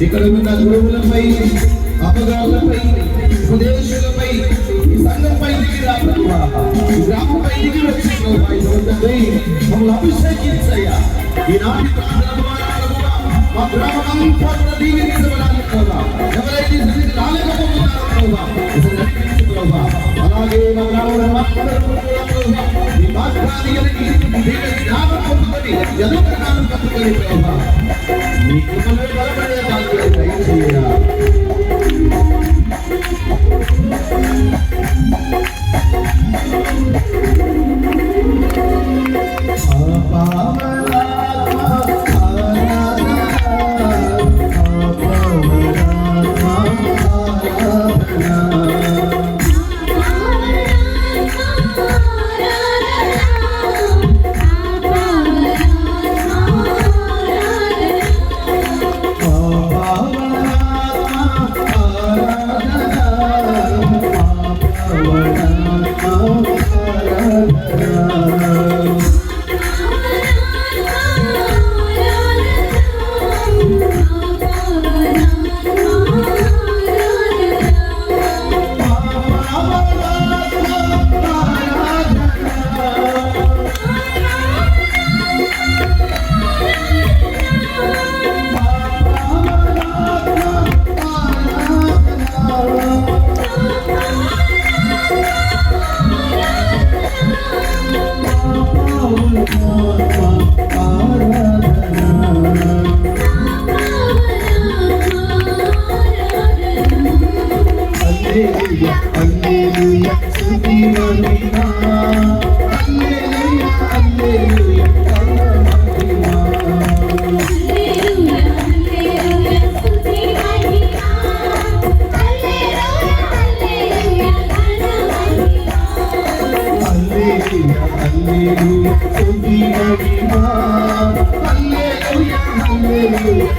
ఇక్కడ ఉన్న గురువులపై, అపగాలపై, ఉపదేశులపై, ఈ సంఘంపై దిగి రాబోతున్నా, ఈ గ్రామంపై దిగి వచ్చి మమ్మల్ని అభిషేకించయ్యా. ఈనాటి ప్రార్థన ద్వారా మా గ్రామమంతా కూడా దీవించబడాలి ప్రభా. ఎవరైతే సన్నిధి రాలేకపోతున్నారో ప్రభా, అలాగే మా గ్రామంలో ఈ వాక్యాన్ని జ్ఞానం పొందుకొని ఎదుగుతున్నాను కట్టుకొని ప్రభా మీ కృపలో బలపడే భాగ్యం దయచేయరా. హల్లెలూయా హల్లెలూయా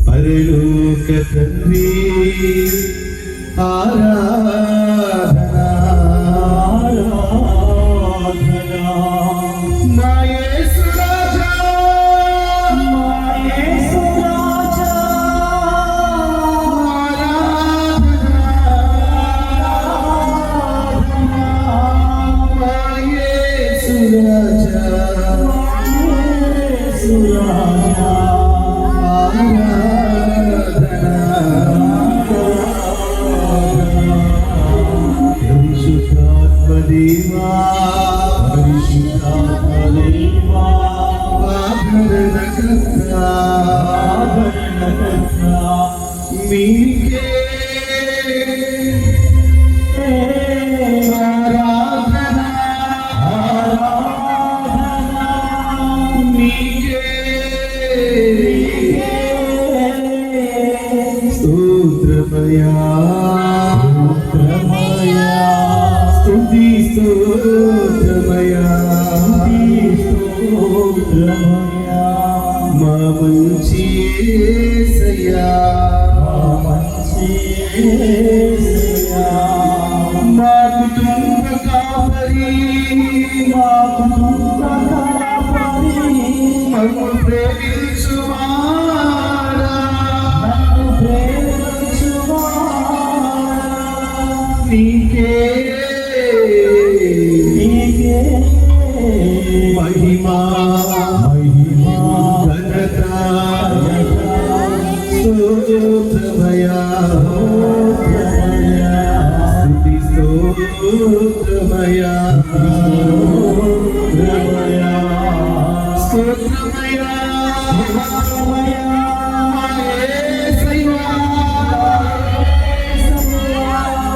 పరలోక తండ్రి ఆరాధనా మా యేసు రాజా మీకే ఆరాధనా మీకే స్తోత్రమయా స్తుతి స్తోత్రమయా మా మంచి యేసయ్యా మా కుటుంబ కాపరి మమ్ము ప్రేమించువాడా నీకే మహిమా ఘనత స్తోత్రమయా స్తుతి స్తోత్రమయా స్తోత్రమయా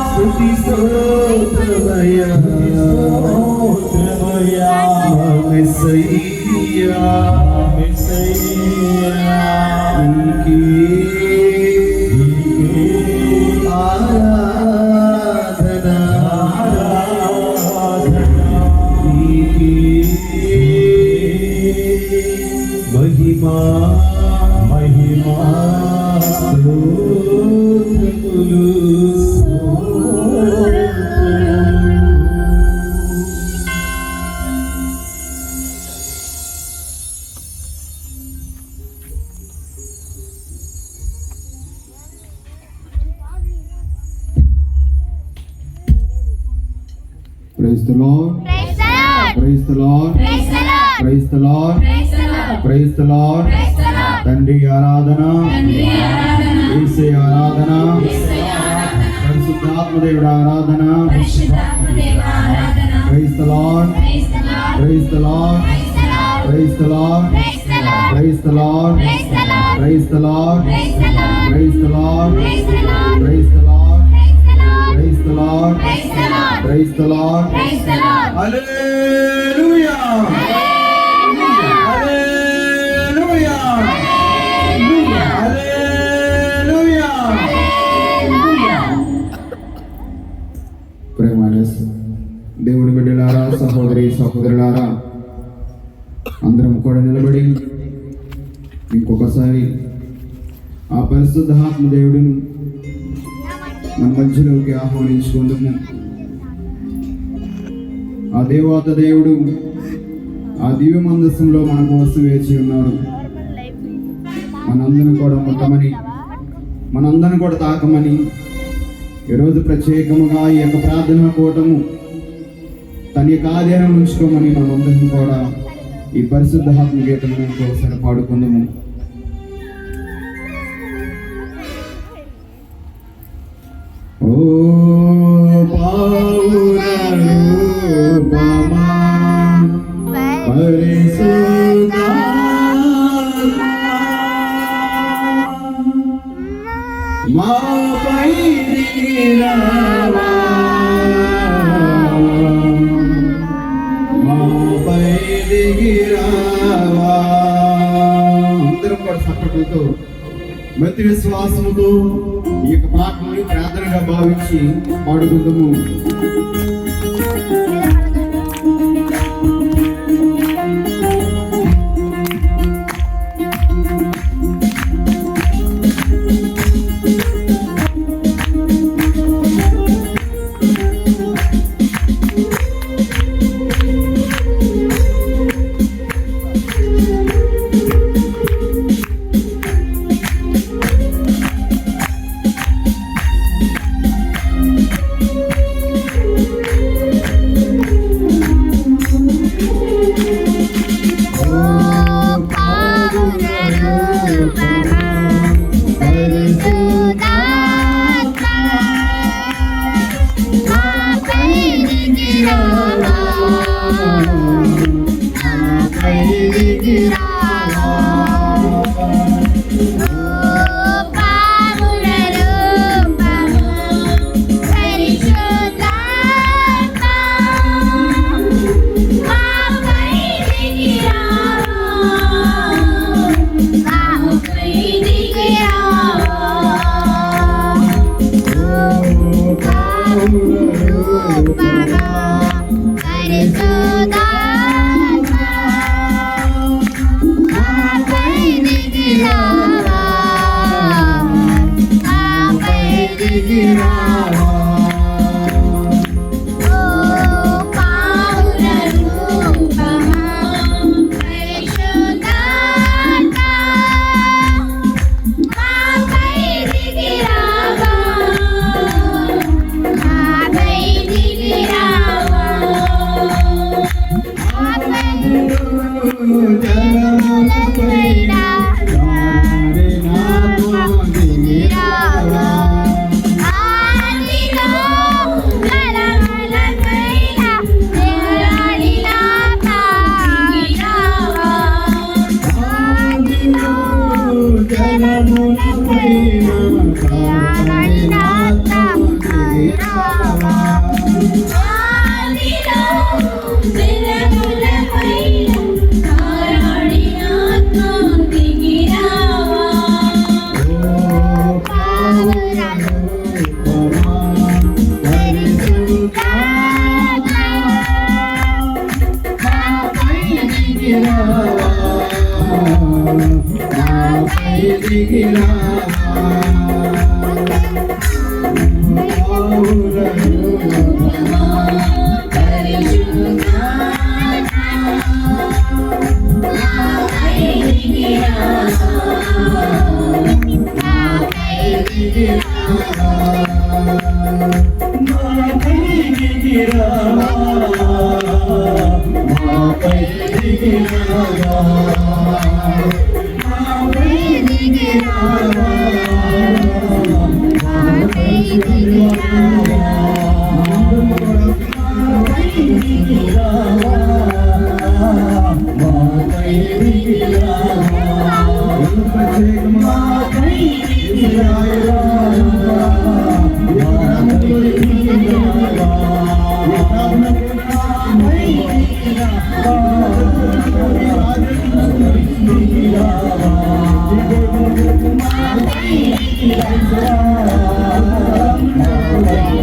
స్తుతి స్తోత్రమయా మెస్సయ్యా ఆరాధనా మహిమా స్తోత్రములు Praise the Lord. Praise the Lord. Praise the Lord. Praise the Lord. తండ్రి ఆరాధన, యేసే ఆరాధన, పరిశుద్ధాత్మదేవుడి ఆరాధన. Praise the Lord. Praise the Lord. Praise the Lord. Praise the Lord. Praise the Lord. Praise the Lord. Praise the Lord. Praise the Lord. Praise the Lord. Hallelujah. Hallelujah. Hallelujah. సహోదరి సహోదరులారా, అందరం కూడా నిలబడి ఇంకొకసారి ఆ పరిశుద్ధాత్మ దేవుడిని మన మధ్యలోకి ఆహ్వానించుకుందాము. ఆ దేవత దేవుడు ఆ దివ్య మందస్సులో మన కోసం వేచి ఉన్నారు. మనందరం కూడా ముట్టమని, మనందరం కూడా తాకమని ఈరోజు ప్రత్యేకముగా ఈ యొక్క ప్రార్థనా కూటము తన యొక్క ఆధీనం ఉంచుకోమని మనందరం కూడా ఈ పరిశుద్ధాత్మ గీతను ఒకసారి పాడుకుందాము. ఓ పావురూపమా పరిశుద్ధాత్మా మాపై దిగిరావా, మాపై దిగిరావా. అందరం కూడా సప్పట్లతో భక్తి విశ్వాసముతో ఈ యొక్క పాటను ప్రార్థనగా భావించి పాడుకుందాము. Thank you.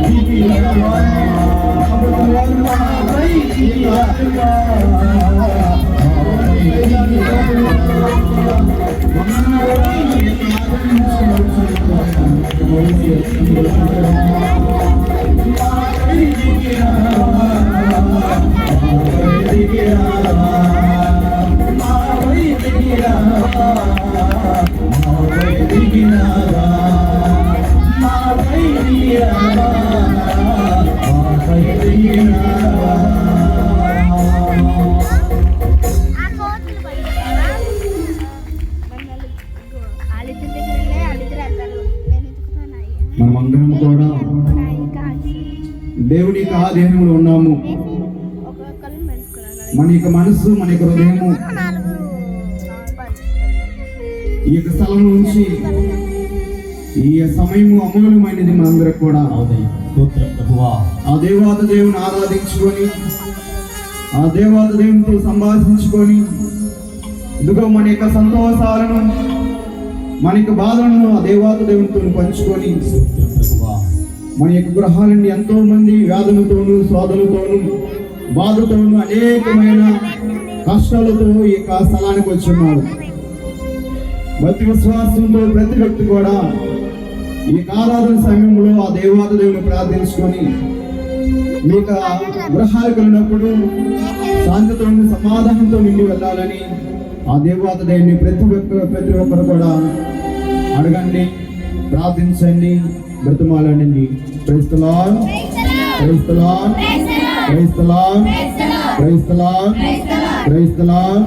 మనమందరం కూడా దేవుని యొక్క ఆధీనంలో ఉన్నాము. మన యొక్క మనసు, మన యొక్క హృదయము ఈ యొక్క స్థలం నుంచి ఈ సమయము అమూల్యమైనది. మనందరం కూడా ఆ దేవాత దేవుని ఆరాధించుకొని, ఆ దేవాత దేవునితో సంభాషించుకొని, ఇదిగో మన యొక్క సంతోషాలను, మన యొక్క బాధలను ఆ దేవాత దేవునితో పంచుకొని, మన యొక్క గృహాలని ఎంతో మంది వ్యాధులతోనూ, శోధనతోనూ, బాధతోనూ, అనేకమైన కష్టాలతో ఈ యొక్క స్థలానికి వచ్చున్నారు. భక్తి విశ్వాసంతో ప్రతి వ్యక్తి కూడా ఈ ఆరాధన సమయంలో ఆ దేవాత దేవుని ప్రార్థించుకొని, మీ యొక్క గృహాలకు వెళ్ళినప్పుడు శాంతితో, సమాధానంతో నిండి వెళ్ళాలని ఆ దేవాత దేవుని ప్రతి ఒక్కరు కూడా అడగండి, ప్రార్థించండి, బ్రతిమాలండి. Praise the lord, praise the lord, praise the lord, praise the lord, praise the lord,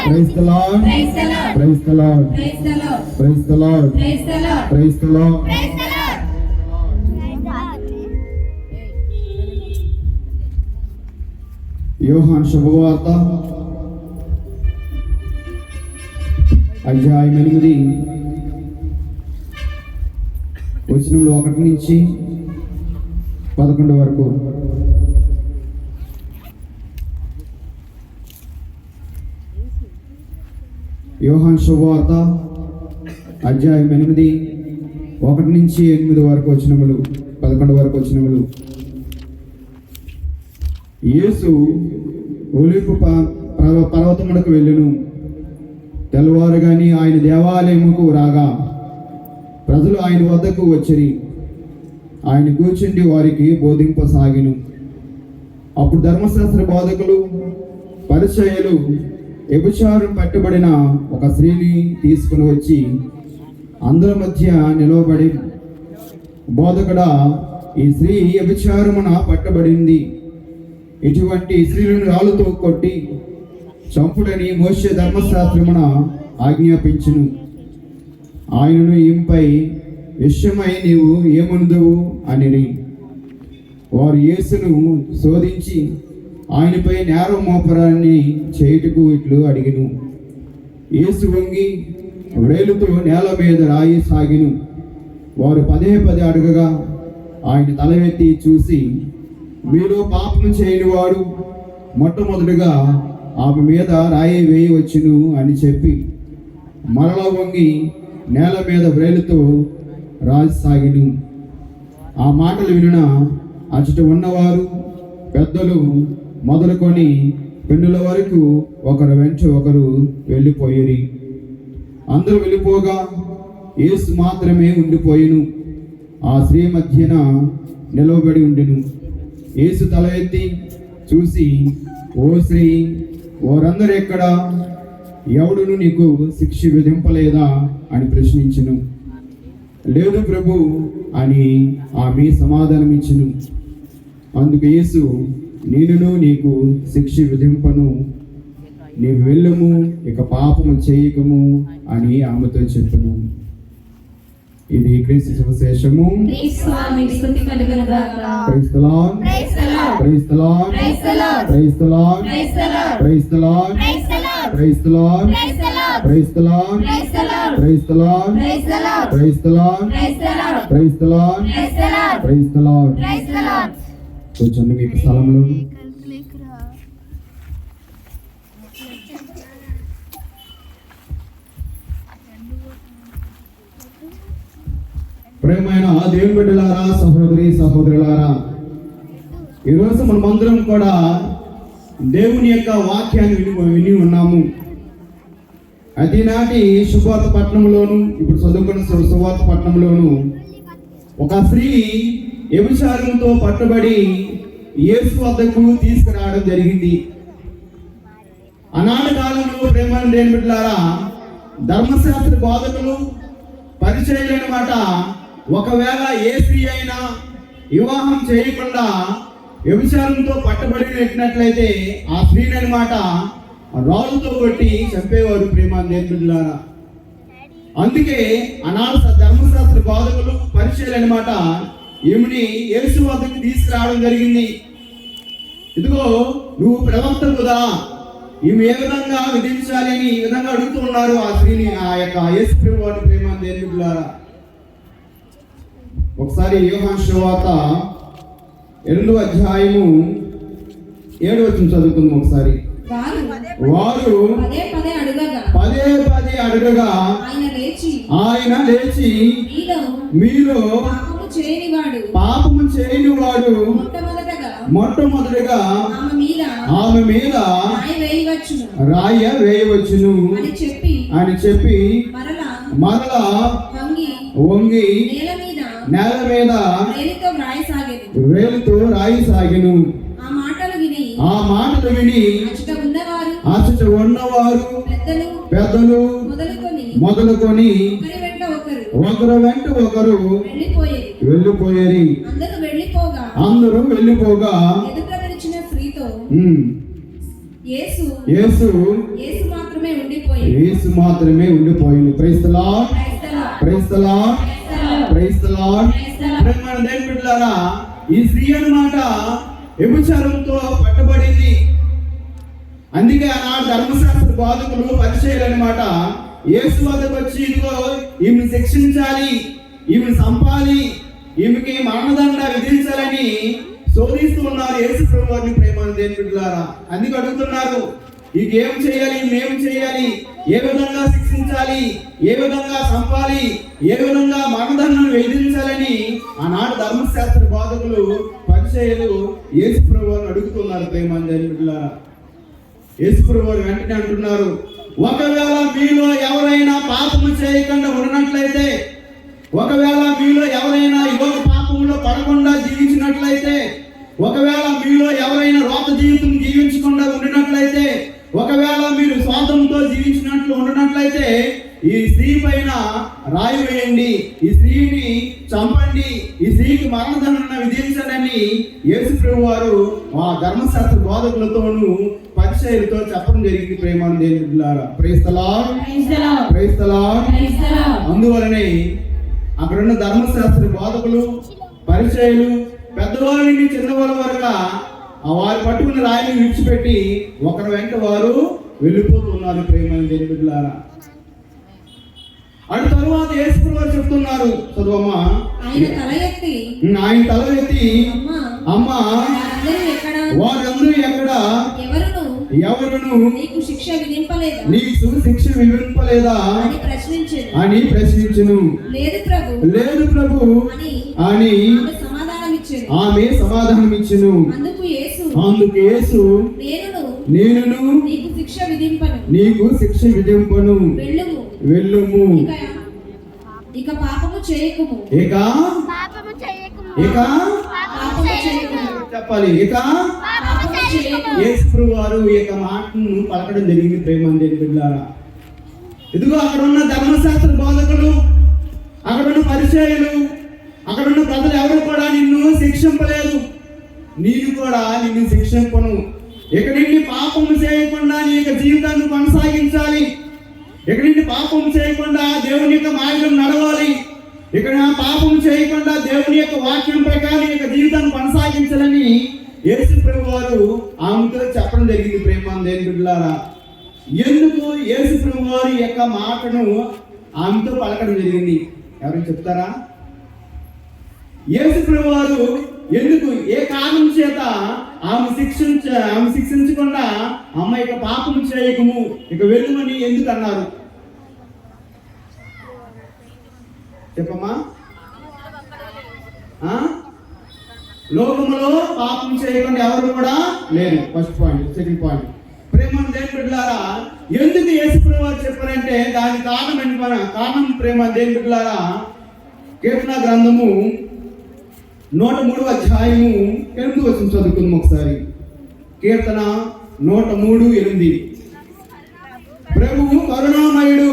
praise the lord, praise the lord, praise the lord, praise the Lord. యోహాను శుభవార్త అధ్యాయం 8 వచనంలో 1 నుంచి 11 వరకు. యోహాను శుభవార్త అధ్యాయం 8 1 నుంచి 8 వరకు వచనములు, 11 వరకు వచనములు. యేసు ఒలీవ పర్వతమునకు వెళ్ళెను. తెల్లవారుగాని ఆయన దేవాలయముకు రాగా ప్రజలు ఆయన వద్దకు వచ్చిరి. ఆయన కూర్చుండి వారికి బోధింపసాగిను. అప్పుడు ధర్మశాస్త్ర బోధకులు, పరిసయ్యులు వ్యభిచారం పట్టబడిన ఒక స్త్రీని తీసుకుని వచ్చి అందరి మధ్య నిలవబడి, బోధకుడా, ఈ స్త్రీ వ్యభిచారమున పట్టబడింది. ఇటువంటి స్త్రీలను రాళ్ళతో కొట్టి చంపుడని మోషే ధర్మశాస్త్రమున ఆజ్ఞాపించును. ఆయనను ఈమెపై విషయమై నీవు ఏమనుదువు అనిరి. వారు యేసును శోధించి ఆయనపై నేరం మోపరాన్ని చేయుటకు ఇట్లు అడిగిను. యేసు వంగి వ్రేలుతో నేల మీద రాయి సాగిను. వారు పదే అడగగా ఆయన తల ఎత్తి చూసి, మీలో పాపము చేయనివాడు మొట్టమొదటిగా ఆమె మీద రాయి వేయవచ్చును అని చెప్పి మరలా వంగి నేల మీద వ్రేలుతో రాయి సాగిను. ఆ మాటలు వినిన అచ్చట ఉన్నవారు, పెద్దలు మొదలుకొని పెన్నుల వరకు ఒకరు వెంట ఒకరు వెళ్ళిపోయిరి. అందరూ వెళ్ళిపోగా యేసు మాత్రమే ఉండిపోయిను. ఆ స్త్రీ మధ్యన నిలవబడి ఉండెను. యేసు తల ఎత్తి చూసి, ఓ స్త్రీ, వారందరూ ఎక్కడ? ఎవడును నీకు శిక్ష విధింపలేదా అని ప్రశ్నించును. లేదు ప్రభు అని ఆమె సమాధానం ఇచ్చును. అందుకు యేసు, నేనును నీకు శిక్ష విధింపను, నీవు వెళ్ళుము, ఇక పాపము చేయకము అని ఆమెతో చెప్పను. ఇది క్రీస్తు సువిశేషము. Praise the lord, praise the lord, praise the lord, praise the lord, praise the lord, praise the lord, praise the lord, praise the lord, praise the lord, praise the lord. కూర్చోండి మీకు స్థలంలో. ప్రేమైన దేవుని బిడ్డలారా, సహోదరి సహోదరులారా, ఈరోజు మనమందరం కూడా దేవుని యొక్క వాక్యాన్ని విని ఉన్నాము. అది నాటి సువార్త పట్టణంలోను, ఇప్పుడు చదువుకున్న సువార్త పట్టణంలోను ఒక స్త్రీ వ్యభిచారంతో పట్టుబడి యేసు వద్దకు తీసుకురావడం జరిగింది. ఆనాటి కాలంలో ప్రేమ దేని బిడ్డలారా, ధర్మశాస్త్ర బోధకులు పరిచయం అన్నమాట. ఒకవేళ ఏ స్త్రీ అయినా వివాహం చేయకుండా వ్యభిచారంతో పట్టబడినట్లయితే ఆ స్త్రీని అన్నమాట రాళ్ళతో కొట్టి చంపేవారు ప్రేమ దేని బిడ్డలారా. అందుకే ఆనాడు ధర్మశాస్త్ర బోధకులు పరిచయం అన్నమాట ఈమెని యేసు వద్దకు తీసుకురావడం జరిగింది. ఇదిగో నువ్వు ప్రవక్తకుదా, ఈమె ఏ విధంగా విధించాలి అని ఈ విధంగా అడుగుతూ ఉన్నారు ఆ స్త్రీని, ఆ యొక్క యేసు ప్రభువారి ప్రేమ దేని బిడ్డలారా. ఒకసారి యోహాను సువార్త 2వ అధ్యాయము 7వ వచనం చదువుకుందాం ఒకసారి. వారు పదే పదే అడగగా ఆయన లేచి మీలో పాపము చేయనివాడు మొట్టమొదటిగా ఆమె మీద రాయ వేయవచ్చును అని చెప్పి మరలా వంగి నేల మీద వేలుతో రాయసాగెను. ఆ మాటలు విని అచ్చట ఉన్నవారు పెద్దలు మొదలుకొని ఒకరు వెంట ఒకరు వెళ్ళిపోయారు. అందరూ వెళ్ళిపోగా యేసు మాత్రమే ఉండిపోయింది. Praise the lord, praise the lord, praise the lord. దేవుని బిడ్డలారా, ఈ స్త్రీ అన్నమాట వ్యభిచారంతో పట్టబడింది. అందుకే ఆనాడు ధర్మశాస్త్ర బోధకులు పరిచయాలు అన్నమాట యేసు వద్దకు వచ్చి ఇదిగో ఈమెను శిక్షించాలి, ఈమెను చంపాలి, ఈమెకి మరణదండ విధించాలని శోధిస్తూ ఉన్నారు యేసు ప్రభువారిని ప్రేమ దేని బిడ్డలారా. అందుకు అడుగుతున్నారు, ఏం చేయాలి, ఏం చేయాలి, ఏ విధంగా శిక్షించాలి, ఏ విధంగా చంపాలి, ఏ విధంగా మరణదండను విధించాలని ఆనాడు ధర్మశాస్త్ర బోధకులు పరిచయాలు యేసు ప్రభువారిని అడుగుతున్నారు ప్రేమ దేని బిడ్డలారా. యేసు ప్రభువారు వెంటనే అంటున్నారు, ఒకవేళ మీలో ఎవరైనా పాపము చేయకుండా ఉన్నట్లయితే, ఒకవేళ మీలో ఎవరైనా యువక పాపంలో పడకుండా జీవించినట్లయితే, ఒకవేళ మీలో ఎవరైనా రోత జీవితం జీవించకుండా ఉండినట్లయితే, ఒకవేళ మీరు స్వాతంతో జీవించినట్లు ఉన్నట్లయితే ఈ స్త్రీ పైన రాయి వేయండి, ఈ స్త్రీని చంపండి, ఈ స్త్రీకి మరణదండన విధించండి యేసు ప్రభు వారు ఆ ధర్మశాస్త్ర బోధకులతోనూ పరిచయాలతో చెప్పడం జరిగింది ప్రేమ దేని బిడ్డలారా. Praise the lord, praise the lord. అందువలనే అక్కడున్న ధర్మశాస్త్ర బోధకులు పరిచయాలు పెద్దవాళ్ళ నుండి చిన్నవాళ్ళ వరకు వారు పట్టుకున్న రాయిని విడిచిపెట్టి ఒకరి వెంట వారు వెళ్ళిపోతున్నారు ప్రేమ దేని బిడ్డలారా. అటు తరువాత యేసు ప్రభువు చెప్తున్నారు, చదువమ్మా. ఆయన తల ఎత్తి అమ్మా వారందరూ ఎక్కడ, ఎవరును నీకు శిక్ష విధింపలేదా అని ప్రశ్నించును. లేదు ప్రభు అని ఆమె సమాధానం ఇచ్చును. అందుకు యేసు నేను నీకు శిక్ష విధింపను, వెళ్ళుము, ఇక పాపము చేయకుము. చెప్పాలి. యేసు ప్రభువు వారు ఈ యొక్క మాటను పలకడం జరిగింది ప్రేమ దేని బిడ్డలారా. ఇదిగో అక్కడున్న ధర్మశాస్త్ర బోధకులు, అక్కడున్న పరిచయాలు, అక్కడున్న ప్రజలు ఎవరు కూడా నిన్ను శిక్షింపలేదు, నేను కూడా నిన్ను శిక్షింపను. ఇక నుండి పాపం చేయకుండా నీ యొక్క జీవితాన్ని కొనసాగించాలి, ఇక నుండి పాపం చేయకుండా దేవుని యొక్క మార్గం నడవాలి, ఇక్కడ పాపం చేయకుండా దేవుని యొక్క వాక్యం ప్రకారం యొక్క జీవితాన్ని కొనసాగించాలని యేసు ప్రభు వారు ఆమెతో చెప్పడం జరిగింది ప్రేమ దేని బిడ్డలారా. ఎందుకు యేసు ప్రభు వారి యొక్క మాటను ఆమెతో పలకడం జరిగింది ఎవరైనా చెప్తారా? యేసు ప్రభు వారు ఎందుకు, ఏ కారణం చేత ఆమె శిక్షించకుండా అమ్మ ఇక పాపం చేయకము, ఇక వెళ్ళమని ఎందుకు అన్నారు చెప్పమ్మా? లోకములో పాపం చేయకుండా ఎవరు కూడా లేరు. First point. సెకండ్ పాయింట్, ప్రేమ దేవుని బిడ్డలారా ఎందుకు యేసుప్రభువు వారు చెప్పారంటే దాని కారణం ప్రేమ దేవుని బిడ్డలారా కీర్తన గ్రంథము 103వ అధ్యాయము 8వ వచనం చదువుకుందాం ఒకసారి. కీర్తన 103:8. ప్రభువు కరుణామయుడు,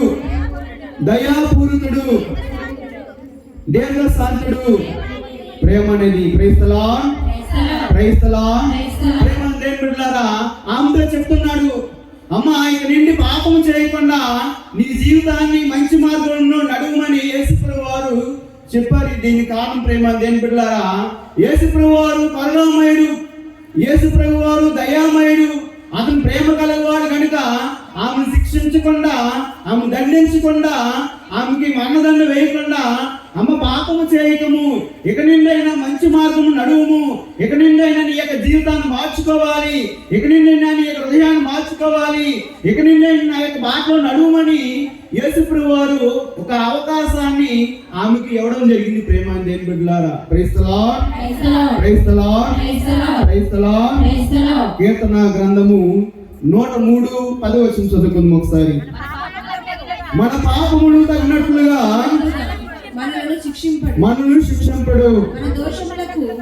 దయాపూరితుడు, దీర్ఘశాంతుడు, ప్రేమ అనేది ప్రైస్తలా ప్రేమ దేవుని బిడ్డలారా ఆమెతో చెప్తున్నాడు, అమ్మా ఇక నిండి పాపం చేయకుండా నీ జీవితాన్ని మంచి మార్గంలో నడుమని యేసుప్రభువు వారు చెప్పారు. దీని కారణం ప్రేమ దేవుని బిడ్డలారా యేసుప్రభువు వారు కరుణామయుడు, యేసుప్రభువు వారు దయామయుడు, అతను ప్రేమ కలవాడు కనుక ఆమెను శిక్షించకుండా, ఆమె దండించకుండా, ఆమెకి మరణదండ వేయకుండా, అమ్మ పాపము చేయకము, ఇక నిండైనా మంచి మార్గము నడువుము, ఇక నిండైనా నీ యొక్క జీవితాన్ని మార్చుకోవాలి, ఇక నిండైనా నీ యొక్క హృదయాన్ని మార్చుకోవాలి, ఇక నిండైనా నా యొక్క బాటలో నడువుమని యేసుప్రభువు వారు ఒక అవకాశాన్ని ఆమెకి ఇవ్వడం జరిగింది. ప్రేమ దేవుని బిడ్డలారా praise the lord, praise the lord, praise the Lord. కీర్తన గ్రంథము 103:10 వచనం చదువుకుందాం ఒకసారి. మన పాపములు తగినట్లుగా మనల్ని శిక్షింపడు,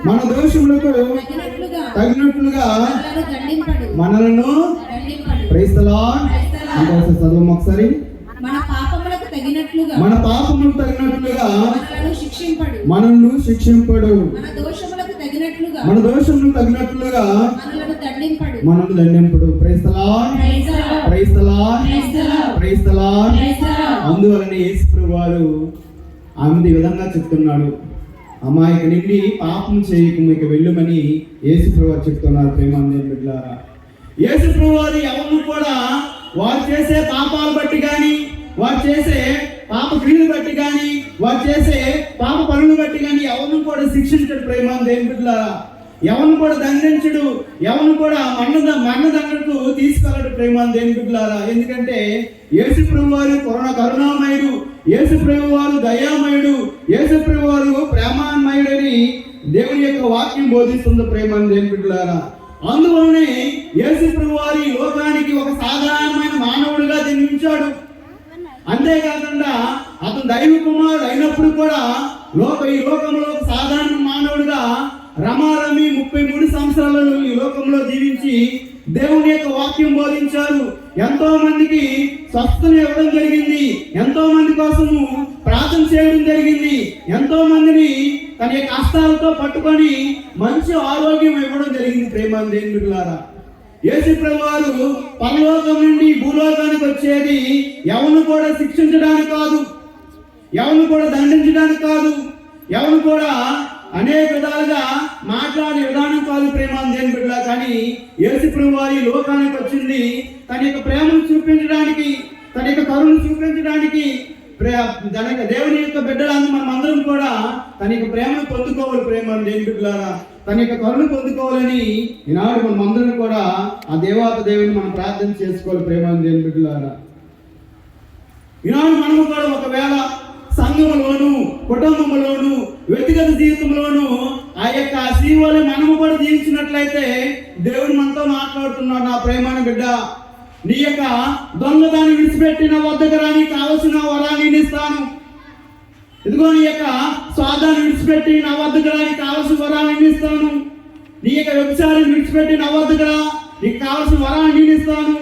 మన దోషములకు తగినట్లుగా మనలను ప్రైజ్ ది లార్డ్ చదువు ఒకసారి. మన పాపములకు తగినట్లుగా మనల్ని శిక్షింపడు, మన దోషములకు తగినట్లుగా మనల్ని దండింపడు. Praise the lord, praise the lord, praise the Lord. అందువలన యేసుప్రభువు వారు ఆమె ఈ విధంగా చెప్తున్నాడు, అమ్మా ఇక నిండి పాపం చేయకము, ఇక వెళ్ళమని యేసుప్రభువు వారు చెప్తున్నారు. ప్రేమ దేవుని బిడ్డలారా యేసుప్రభువు వారు ఎవరిని కూడా వారు చేసే పాపాలు బట్టి కానీ, వారు చేసే పాప క్రియలు బట్టి కానీ, వారు చేసే పాప పనులు బట్టి కానీ ఎవరిని కూడా శిక్షించడు. ప్రేమ దేవుని బిడ్డలారా ఎవరిని కూడా దండించడు, ఎవరిని కూడా మరణదండకు తీసుకెళ్ళడు. ప్రేమ దేవుని బిడ్డలారా ఎందుకంటే యేసుప్రభువు వారు కరుణామయుడు, యేసుప్రభువు వారు దయామయుడు, యేసుప్రభువు వారు ప్రేమామయుడని దేవుని యొక్క వాక్యం బోధిస్తుంది. ప్రేమ దేవుని బిడ్డలారా అందువలనే యేసుప్రభువు వారు ఈ లోకానికి ఒక సాధారణమైన మానవుడిగా జన్మించాడు. అంతేకాకుండా అతను దైవ కుమారుడు అయినప్పుడు కూడా ఈ లోకంలో ఒక సాధారణ మానవుడిగా రమారమి 33 సంవత్సరాలు ఈ లోకంలో జీవించి దేవుని యొక్క వాక్యం బోధించారు. ఎంతో మందికి స్వస్థతను ఇవ్వడం జరిగింది, ఎంతో మంది కోసము ప్రార్థన చేయడం జరిగింది, ఎంతో మందిని తన యొక్క హస్తాలతో పట్టుకొని మంచి ఆరోగ్యం ఇవ్వడం జరిగింది. ప్రేమ దేవుని బిడ్డలారా యేసుప్రభువు వారు పరలోకం నుండి భూలోకానికి వచ్చేది ఎవరిని కూడా శిక్షించడానికి కాదు, ఎవరిని కూడా దండించడానికి కాదు, ఎవరిని కూడా అనేక విధాలుగా మాట్లాడే విధానం కాదు. ప్రేమ దేవుని బిడ్డలా కానీ యేసుప్రభువు వారు లోకానికి వచ్చింది తన యొక్క ప్రేమను చూపించడానికి, తన యొక్క కరుణను చూపించడానికి. దేవుని యొక్క బిడ్డలందరూ మనం అందరం కూడా తన యొక్క ప్రేమను పొందుకోవాలి. ప్రేమ దేవుని బిడ్డలారా తన యొక్క కరుణ పొందుకోవాలని ఈనాడు మనం అందరం కూడా ఆ దేవాత దేవుని మనం ప్రార్థన చేసుకోవాలి. ప్రేమ దేవుని బిడ్డలారా ఈనాడు మనము కూడా ఒకవేళ సంఘములోను, కుటుంబంలోను, వ్యక్తిగత జీవితంలోను ఆ యొక్క శ్రీవాళ్ళు మనము కూడా జీవించినట్లయితే దేవుడు మనతో మాట్లాడుతున్నాడు, నా ప్రేమైన బిడ్డ నీ యొక్క దొంగదాన్ని విడిచిపెట్టి నా వద్దకు రా, నీకు కావలసిన వరాన్ని నేను ఇస్తాను. ఇదిగో నీ యొక్క స్వాదాన్ని విడిచిపెట్టి నా వద్దకు రా, నీకు కావలసిన వరాన్ని నేను ఇస్తాను. నీ యొక్క వ్యభిచారాన్ని విడిచిపెట్టి నా వద్దకు రా, నీకు కావలసిన వరాన్ని నేను ఇస్తాను.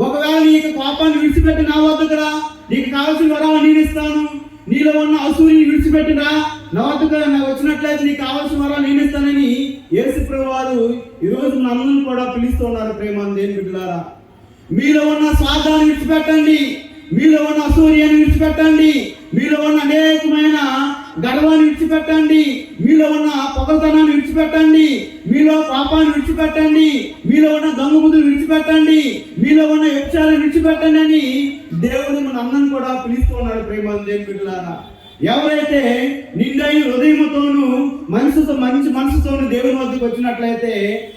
ఒకవేళ నీ యొక్క కోపాన్ని విడిచిపెట్టి నా వద్దకు రా, నీకు కావలసిన వరాన్ని నేను ఇస్తాను. నీలో ఉన్న అసూరిని విడిచిపెట్టినా నా వద్దకు వచ్చినట్లయితే నీకు కావలసిన వరాన్ని నేను ఇస్తానని యేసుప్రభువు వారు ఈరోజు నన్ను కూడా పిలుస్తున్నారు. ప్రేమ దేవుని బిడ్డలారా మీలో ఉన్న స్వార్థాన్ని విడిచిపెట్టండి, మీలో ఉన్న అసూర్యాన్ని విడిచిపెట్టండి, మీలో ఉన్న అనేకమైన గర్వాన్ని విడిచిపెట్టండి, మీలో ఉన్న పొగతనాన్ని విడిచిపెట్టండి, మీలో పాపాన్ని విడిచిపెట్టండి, మీలో ఉన్న దొంగబుద్ధులు విడిచిపెట్టండి, మీలో ఉన్న వ్యభిచారాన్ని విడిచిపెట్టండి అని దేవుడు మన అందరిని కూడా పిలుస్తూ ఉన్నాడు. ప్రేమ దేవుని బిడ్డలారా ఎవరైతే నిండైన హృదయముతోనూ మంచి మనసుతోనూ దేవుని వద్దకు వచ్చినట్లయితే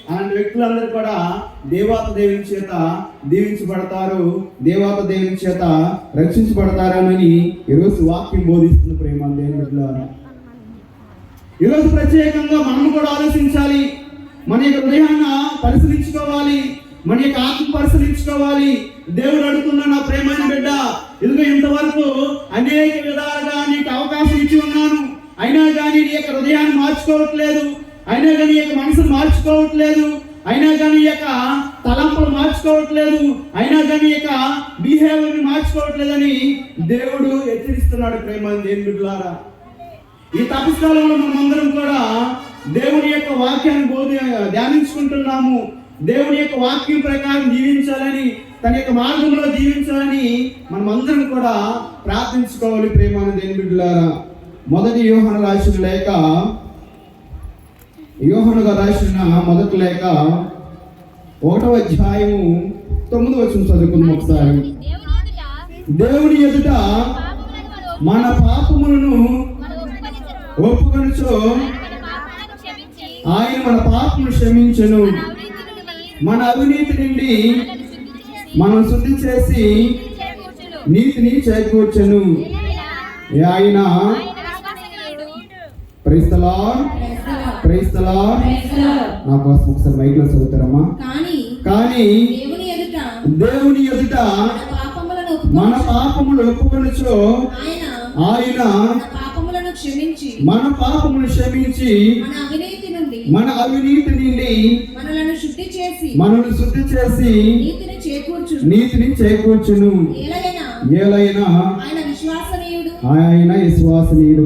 అలాంటి వ్యక్తులందరూ కూడా దేవాత దేవుని చేత దీవించబడతారు, దేవాత దేవుని చేత రక్షించబడతారని ఈరోజు వాక్యం బోధిస్తున్న ప్రేమ దేవుని బిడ్డలారా ఈరోజు ప్రత్యేకంగా మనం కూడా ఆలోచించాలి. మన యొక్క హృదయాన్ని పరిశీలించుకోవాలి, మన యొక్క ఆత్మ పరిశీలించుకోవాలి. దేవుడు అడుగుతున్న నా ప్రేమైన బిడ్డ, ఇదిగో ఇంతవరకు అనేక విధాలుగా నీకు అవకాశం ఇచ్చి ఉన్నాను, అయినా కానీ నీ యొక్క హృదయాన్ని మార్చుకోవట్లేదు, అయినా కానీ నీ యొక్క మనసును మార్చుకోవట్లేదు, అయినా కానీ ఈ యొక్క తలంపులు మార్చుకోవట్లేదు, అయినా కానీ ఈ యొక్క బిహేవియర్ని మార్చుకోవట్లేదని దేవుడు హెచ్చరిస్తున్నాడు. ప్రేమ దేవుని బిడ్డలారా, ఈ తపస్కాలంలో మనమందరం కూడా దేవుని యొక్క వాక్యాన్ని ధ్యానించుకుంటున్నాము. దేవుని యొక్క వాక్యం ప్రకారం జీవించాలని, తన యొక్క మార్గంలో జీవించాలని మనమందరం కూడా ప్రార్థించుకోవాలి. ప్రేమ దేవుని బిడ్డలారా, మొదటి యోహాను రాసిన లేఖ, యోహానుగా రాసిన మొదటి లేఖ 1వ అధ్యాయము 9వ వచనం చదువుకుందాం ఒకసారి. దేవుని ఎదుట మన పాపములను ఒప్పుకొనుచో ఆయన మన పాపమును క్షమించును, మన అవినీతి నుండి మనం శుద్ధి చేసి నీతిని చేకూర్చును. ఆయన praise the lord, praise the lord. నా కోసం ఒకసారి మైక్ లో చదువుతారమ్మా. కానీ దేవుని ఎదుట మన పాపములు ఒప్పుకొనుచో ఆయన మన పాపమును క్షమించి మన అవినీతి నుండి మనల్ని శుద్ధి చేసి నీతిని చేకూర్చును. ఏలైనా ఆయన విశ్వాసనీయుడు.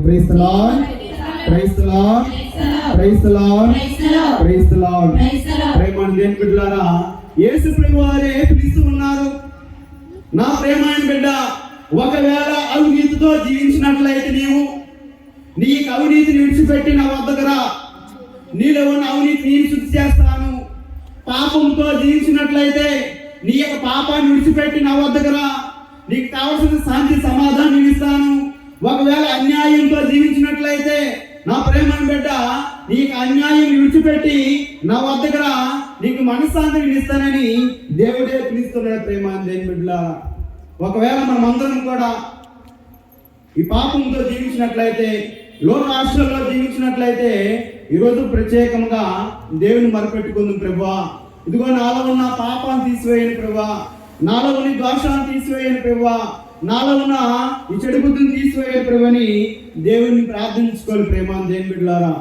Praise the lord, praise the lord, praise the lord, praise the Lord. ప్రేమైన దేవుని బిడ్డలారా, యేసు ప్రభువారే పిలుస్తూ ఉన్నారు. నా ప్రేమైన బిడ్డ, ఒకవేళ అవినీతితో జీవించినట్లయితే నీకు అవినీతిని విడిచిపెట్టి నా వద్దకు రా, నీలో ఉన్న అవినీతి నేను శుద్ధి చేస్తాను. పాపంతో జీవించినట్లయితే నీ యొక్క పాపాన్ని విడిచిపెట్టి నా వద్దకు రా, నీకు కావలసిన శాంతి సమాధానం నేను ఇస్తాను. ఒకవేళ అన్యాయంతో జీవించినట్లయితే నా ప్రేమను బిడ్డ, నీకు అన్యాయం విడిచిపెట్టి నా వద్దకు రా, నీకు మనశ్శాంతిని ఇస్తానని దేవుడే పిలుస్తున్నాడు. ప్రేమ దేవుని బిడ్డ, ఒకవేళ మనమందరం కూడా ఈ పాపంతో జీవించినట్లయితే, లోక ఆశల్లో జీవించినట్లయితే, ఈరోజు ప్రత్యేకంగా దేవుని మరపెట్టుకుంది. ప్రభువా, ఇదిగో నాలో ఉన్న పాపాన్ని తీసివేయని ప్రభువా, నాలో ఉన్న దోషాన్ని తీసివేయని ప్రభువా, నాలో ఉన్న ఈ చెడు బుద్ధిని తీసివేయని ప్రభువని దేవుని ప్రార్థించుకోవాలి. ప్రేమ దేవుని బిడ్డలారా,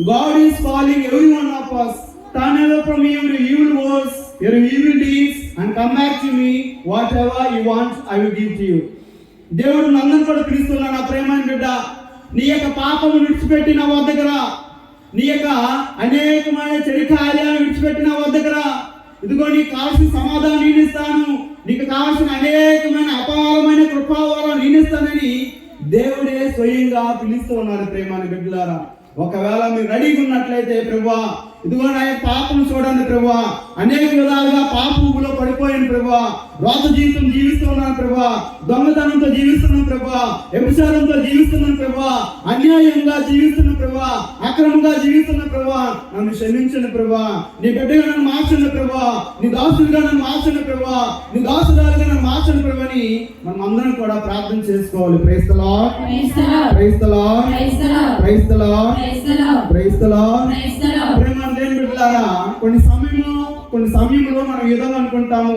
God is calling every one of us, turn away from your evil words, your evil deeds and come back to me. Whatever you want I will give to you. దేవుడు నన్ను కూడా పిలుస్తున్నాడు. నా ప్రేమ బిడ్డ, నీ యొక్క పాపము విడిచిపెట్టి నా వద్దకు రా, నీ యొక్క అనేకమైన చెడు కార్యాలను విడిచిపెట్టి నా వద్దకు రా. ఇదిగో నీకు కావాల్సిన సమాధానం నేను ఇస్తాను, నీకు కావాల్సిన అనేకమైన అపారమైన కృపావరం నేను ఇస్తానని దేవుడే స్వయంగా పిలుస్తూ ఉన్నారు. ప్రేమాని బిడ్డలారా, ఒకవేళ మీరు రెడీగా ఉన్నట్లయితే, ప్రభువా ఇదిగో నా యొక్క పాపను చూడండి ప్రభువా, అనేక విధాలుగా పాపంలో పడిపోయాను ప్రభువా, రోత జీవితం జీవిస్తున్నాను ప్రభువా, దొంగతనంతో జీవిస్తున్నాను ప్రభువా, వ్యభిచారంతో జీవిస్తున్నాను ప్రభువా, అన్యాయంగా జీవిస్తున్నాను ప్రభువా, అక్రమంగా జీవిస్తున్నాను ప్రభువా, నన్ను క్షమించండి ప్రభువా, నీ బిడ్డగా నన్ను మార్చండి ప్రభువా, నీ దాసుడిగా నన్ను మార్చండి ప్రభువా, నీ దాసురాలుగా నన్ను మార్చండి ప్రభు అని మనం అందరం కూడా ప్రార్థన చేసుకోవాలి. Praise the lord, praise the lord, praise the lord, praise the Lord. ప్రేమ దేవుని బిడ్డలారా, కొన్ని సమయంలో మనం ఏదో అనుకుంటాము,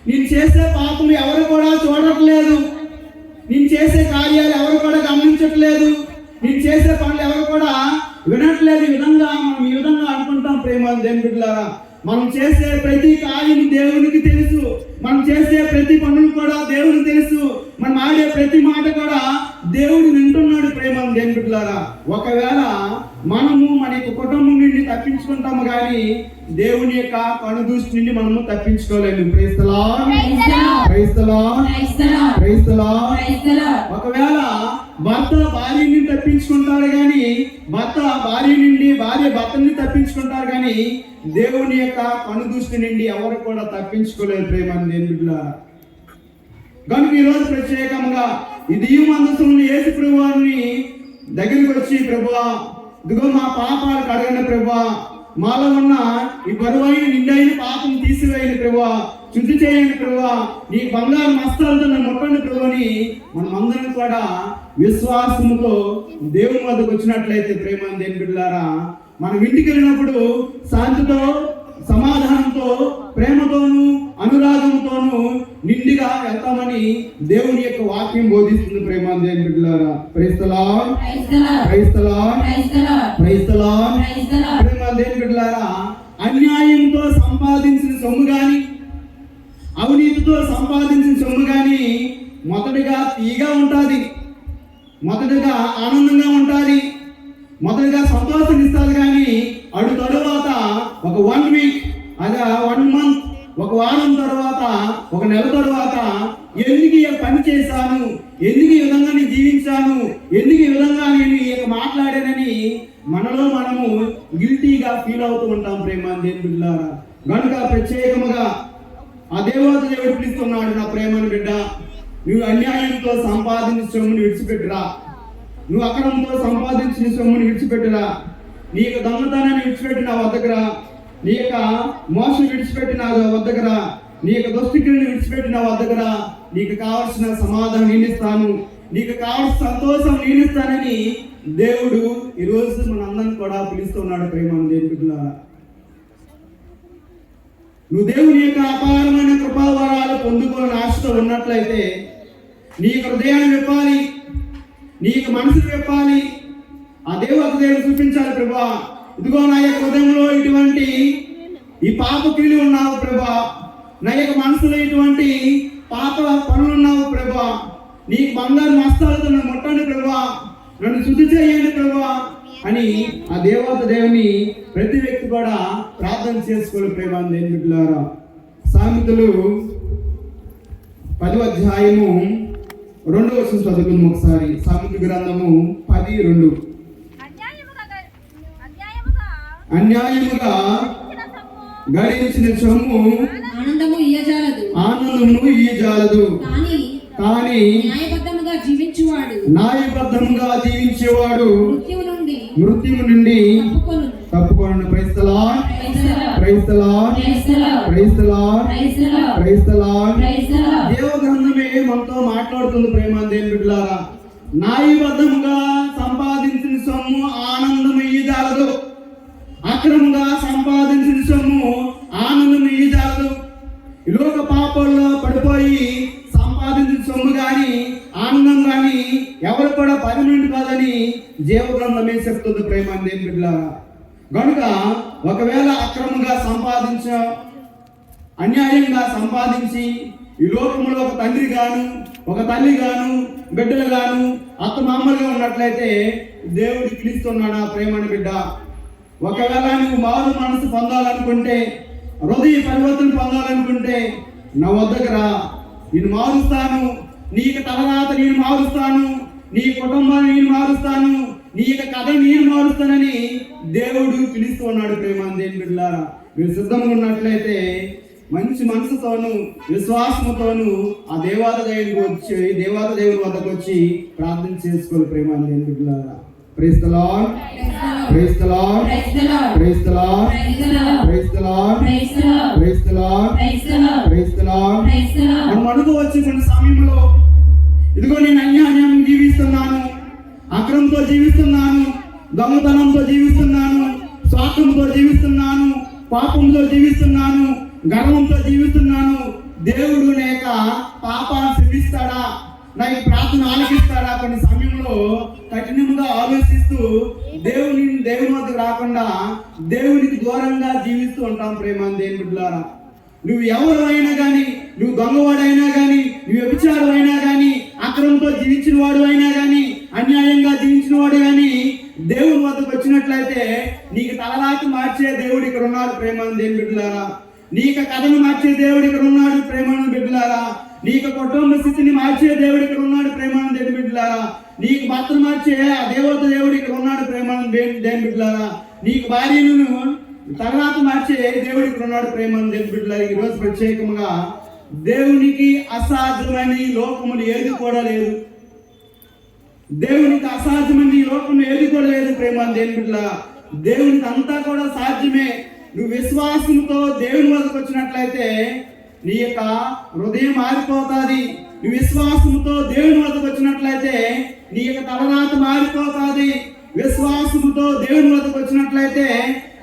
నేను చేసే పాపం ఎవరు కూడా చూడట్లేదు, నేను చేసే కార్యాలు ఎవరు కూడా గమనించట్లేదు, నేను చేసే పనులు ఎవరు కూడా వినట్లేదు. ఈ విధంగా మనం ఈ విధంగా అనుకుంటాం. ప్రేమ దేవుని బిడ్డలారా, మనం చేసే ప్రతి కార్యం దేవునికి తెలుసు, మనం చేసే ప్రతి పనులు కూడా దేవునికి తెలుసు, మనం ఆడే ప్రతి మాట కూడా దేవుడు వింటున్నాడు. ప్రేమ దేవుని బిడ్డలారా, ఒకవేళ మనము మన యొక్క కుటుంబం నుండి తప్పించుకుంటాము కానీ దేవుని యొక్క కనుదృష్టి నుండి మనము తప్పించుకోలేము. Praise the lord, praise the lord, praise the Lord. ఒకవేళ భర్త భార్య నుండి తప్పించుకుంటాడు కానీ, భర్త భార్య నుండి భార్య భర్తని తప్పించుకుంటారు కానీ దేవుని యొక్క కనుదృష్టి నుండి ఎవరు కూడా తప్పించుకోలేరు. ప్రేమ దేవుని బిడ్డలారా, కనుక ఈరోజు ప్రత్యేకంగా ఈ దీవమందసం యేసు ప్రభువారిని దగ్గరికి వచ్చి, ప్రభువా ఇదిగో మా పాపాలు కడగండి ప్రభువా, మాలో ఉన్న ఈ బరువైన నిండైన పాపం తీసివేయని ప్రభువా, శుద్ధి చేయండి ప్రభువా, నీ బంగారు మస్తాలతో నన్ను ముట్టండి ప్రభు అని మనం అందరం కూడా విశ్వాసముతో దేవుని వద్దకు వచ్చినట్లయితే ప్రేమ దేని బిడ్డలారా, మనం ఇంటికి వెళ్ళినప్పుడు శాంతితో, సమాధానంతో, ప్రేమతోను, అనురాగంతోను నిండిగా వెళ్తామని దేవుని యొక్క వాక్యం బోధిస్తుంది. ప్రేమ దేని బిడ్డలారా, praise the lord, praise the lord, praise the Lord. ప్రేమ దేని బిడ్డలారా, అన్యాయంతో సంపాదించిన సొమ్ము గాని, అవినీతితో సంపాదించిన సొమ్ము గాని మొదటిగా తీగా ఉంటుంది, మొదటిగా ఆనందంగా ఉంటుంది, మొదటిగా సంతోషం ఇస్తుంది. కానీ అటు తరువాత ఒక 1 వీక్, అదే 1 మంత్, ఒక వారం తర్వాత, ఒక నెల తర్వాత ఎందుకు ఈ పని చేశాను, ఎందుకు ఈ విధంగా నేను జీవించాను, ఎందుకు ఈ విధంగా నేను ఈ యొక్క మాట్లాడానని మనలో మనము గిల్టీగా ఫీల్ అవుతూ ఉంటాం. ప్రేమ దేని బిడ్డలారా, కనుక ప్రత్యేకముగా ఆ దేవుడు పిలుస్తున్నాడు, నా ప్రేమను బిడ్డ, నువ్వు అన్యాయంతో సంపాదించిన సొమ్ముని విడిచిపెట్టురా, నువ్వు అక్రమంతో సంపాదించిన సొమ్ముని విడిచిపెట్టురా, నీ యొక్క దొంగతనాన్ని విడిచిపెట్టి నా వద్దకురా, నీ యొక్క మోసం విడిచిపెట్టి నా వద్దకురా, నీ యొక్క దుస్థితిని విడిచిపెట్టి నా వద్దకురా, నీకు కావలసిన సమాధానం నేనిస్తాను, నీకు కావలసిన సంతోషం నేనిస్తానని దేవుడు ఈరోజు మనందరిని కూడా పిలుస్తున్నాడు. ప్రేమ దేని బిడ్డలారా, నువ్వు దేవుని యొక్క అపారమైన కృపావరాలు పొందుకోని ఆశతో ఉన్నట్లయితే నీకు హృదయాన్ని విప్పాలి, నీకు మనసును విప్పాలి, ఆ దేవుడు చూపించాలి. ప్రభా, ఇదిగో నా యొక్క హృదయంలో ఇటువంటి ఈ పాప క్రియలు ఉన్నావు ప్రభా, నా యొక్క మనసులో ఇటువంటి పాప పనులు ఉన్నావు ప్రభా, నీకు బంగారు మస్తాలతో నన్ను ముట్టండి ప్రభా, నన్ను శుద్ధి చేయండి ప్రభా అని ఆ దేవుని ప్రతి వ్యక్తి కూడా ప్రార్థన చేసుకోవాలి. ప్రేమ దేని బిడ్డలారా, సామెతలు 10వ అధ్యాయము 2వ వచనం చదువుకుందాం ఒకసారి. సామెత గ్రంథము 10:2. అన్యాయముగా గడించిన సొమ్ము ఆనందము ఇయ్యజాలదు, కానీ న్యాయబద్ధముగా జీవించేవాడు మృత్యువు నుండి తప్పుకొను. Praise the lord, praise the lord, praise the lord, praise the Lord. దేవ గ్రంథమే మనతో మాట్లాడుతుంది. ప్రేమ దేని బిడ్డలారా, న్యాయబద్ధముగా సంపాదించిన సొమ్ము ఆనందం ఇయ్యజాలదు, అక్రమంగా సంపాదించిన సొమ్ము ఆనందం ఇయ్యజాలదు. ఈ లోక పాపాల్లో పడిపోయి సంపాదించిన సొమ్ము కానీ, ఆనందం కానీ ఎవరు కూడా పర్మనెంట్ కాదని జీవ గ్రంథమే చెప్తుంది. ప్రేమ దేని బిడ్డలారా, కనుక ఒకవేళ అక్రమంగా అన్యాయంగా సంపాదించి ఈ లోకంలో ఒక తండ్రి గాను, ఒక తల్లి గాను, బిడ్డలు గాను, అత్తమామలుగా ఉన్నట్లయితే దేవుడు పిలుస్తున్నాడు, ప్రేమని బిడ్డ. ఒకవేళ నువ్వు మారు మనసు పొందాలనుకుంటే, హృదయ పరివర్తన పొందాలనుకుంటే నా వద్దకు రా, నేను మారుస్తాను, నీకు తలరాత నేను మారుస్తాను, నీ కుటుంబాన్ని నేను మారుస్తాను, నీ యొక్క కథ నేను మారుస్తానని దేవుడు పిలుస్తున్నాడు. ప్రేమ దేని బిడ్డలారా, మీరు సిద్ధంగా ఉన్నట్లయితే మంచి మనసుతోను, విశ్వాసముతోను ఆ దేవుని వద్దకు వచ్చి ప్రార్థన చేసుకోవాలి. ప్రేమ దేని బిడ్డలారా, praise the lord, praise the lord, praise the lord, praise the lord, praise the lord, praise the lord. మనం అనుకోవచ్చు కొన్ని సమయంలో, ఇదిగో నేను అన్యాయం జీవిస్తున్నాను, అక్రమంతో జీవిస్తున్నాను, దొంగతనంతో జీవిస్తున్నాను, స్వార్థంతో జీవిస్తున్నాను, పాపంతో జీవిస్తున్నాను, గర్వంతో జీవిస్తున్నాను, దేవుడు లేక పాపాన్ని క్షమిస్తాడా, నా ఈ ప్రార్థన ఆలకిస్తాడా? కొన్ని సమయంలో కఠినంగా ఆలోచిస్తూ దేవుని వద్దకు రాకుండా దేవునికి దూరంగా జీవిస్తూ ఉంటాం. ప్రేమ దేని బిడ్డలారా, నువ్వు ఎవరు అయినా కానీ, నువ్వు దొంగవాడైనా కానీ, నువ్వు వ్యభిచారం అయినా కానీ, అక్రమంతో జీవించిన వాడు అయినా కానీ, అన్యాయంగా జీవించిన వాడు కానీ దేవుని వద్దకు వచ్చినట్లయితే నీకు తలరాతి మార్చే దేవుడు ఇక్కడ ఉన్నాడు. ప్రేమ దేని బిడ్డలారా, నీకు కథను మార్చే దేవుడు ఇక్కడ ఉన్నాడు. ప్రేమను బిడ్డలారా, నీకు కుటుంబ స్థితిని మార్చే దేవుడు ఇక్కడ ఉన్నాడు. ప్రేమను దేని బిడ్డలారా, నీకు భర్తను మార్చే ఆ దేవుడు ఇక్కడ ఉన్నాడు. ప్రేమను దేని బిడ్డలారా, నీకు భార్యను తర్వాత మార్చే దేవుడు ఇక్కడ ఉన్నాడు. ప్రేమను దేని బిడ్డలారా, ఈ రోజు ప్రత్యేకంగా దేవునికి అసాధ్యమైన లోకములు ఏది కూడా లేదు. దేవునికి అసాధ్యమైన ఈ లోకంలో ఏది కూడా లేదు. ప్రేమను దేని బిడ్డలారా, దేవునికి అంతా కూడా సాధ్యమే. నువ్వు విశ్వాసంతో దేవుని వద్దకు వచ్చినట్లయితే నీ యొక్క హృదయం మారిపోతుంది. నువ్వు విశ్వాసంతో దేవుని వద్దకు వచ్చినట్లయితే నీ యొక్క తలరాత మారిపోతుంది. విశ్వాసంతో దేవుని వద్దకు వచ్చినట్లయితే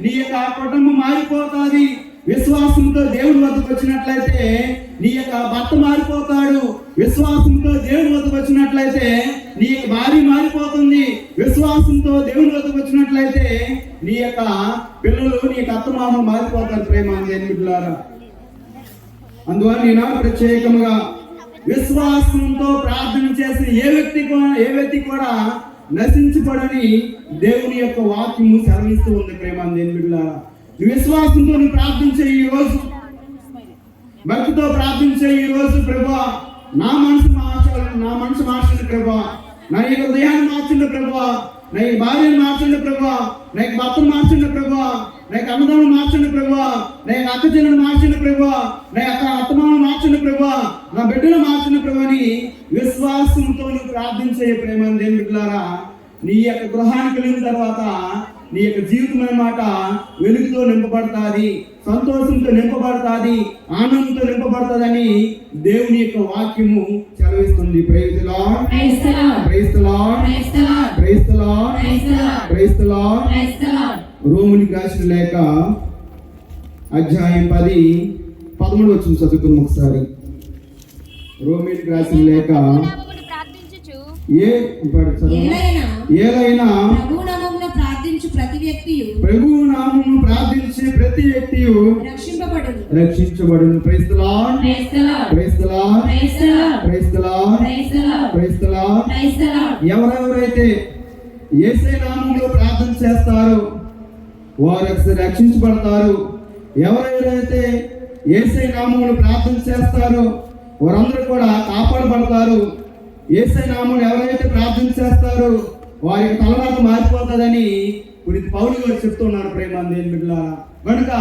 నీ యొక్క కుటుంబం మారిపోతుంది. విశ్వాసంతో దేవుని వద్దకు వచ్చినట్లయితే నీ యొక్క భర్త మారిపోతాడు. విశ్వాసంతో దేవుని వద్దకు వచ్చినట్లయితే నీ యొక్క భార్య మారిపోతుంది. విశ్వాసంతో దేవుని వద్దకు వచ్చినట్లయితే నీ యొక్క పిల్లలు నీ యొక్క అత్తమామలు మారిపోతారు. ప్రేమ దేవుని బిడ్డలారా, అందువల్ల నేను ప్రత్యేకంగా విశ్వాసంతో ప్రార్థన చేసిన ఏ వ్యక్తి కూడా నశించబడని దేవుని యొక్క వాక్యము సెలవిస్తూ ఉంది. ప్రేమ దేవుని బిడ్డలారా, నువ్వు విశ్వాసంతో నువ్వు ప్రార్థించే ఈ రోజు, భక్తితో ప్రార్థించే ఈ రోజు, ప్రభువా నా మనసు మార్చండి ప్రభువా, నా యొక్క హృదయాన్ని మార్చండి ప్రభువా, నా యొక్క భార్యను మార్చండి ప్రభువా, నా యొక్క భర్తను మార్చండి ప్రభువా, నా యొక్క అన్నదమ్ములు మార్చండి ప్రభువా, నా యొక్క అక్క చెల్లెలు మార్చండి ప్రభువా, నా యొక్క అత్తమామలు మార్చండి ప్రభువా, నా బిడ్డలు మార్చండి ప్రభువా అని విశ్వాసంతో నువ్వు ప్రార్థించే ప్రేమ దేవుని బిడ్డలారా, నీ యొక్క గృహానికి వెళ్ళిన తర్వాత నీ యొక్క జీవితం అన్నమాట వెలుగుతో నింపబడతాది, సంతోషంతో నింపబడతాది, ఆనందంతో నింపబడతాదని దేవుని యొక్క వాక్యము సెలవిస్తుంది. Praise the lord, praise the lord, praise the lord, praise the lord, praise the Lord. రోమీయులకు రాసిన లేఖ అధ్యాయం 10:13 వచనం చదువుకుందాం ఒకసారి. రోమీయులకు రాసిన లేఖ ఏలైనా ప్రభువు నామమున ప్రార్థించు ప్రతి వ్యక్తియు రక్షించబడును. Praise the lord, praise the lord, praise the lord, praise the Lord. ఎవరెవరైతే యేసయ్య నామములో ప్రార్థన చేస్తారో వారు రక్షించబడతారు. ఎవరెవరైతే యేసయ్య నామములో ప్రార్థన చేస్తారో వారందరూ కూడా కాపాడబడతారు. యేసయ్య నామములో ఎవరైతే ప్రార్థన చేస్తారో వారి తలరాత మారిపోతుందని పునీత పౌలు గారు చెప్తున్నారు. ప్రేమ దేవుని బిడ్డలారా, కనుక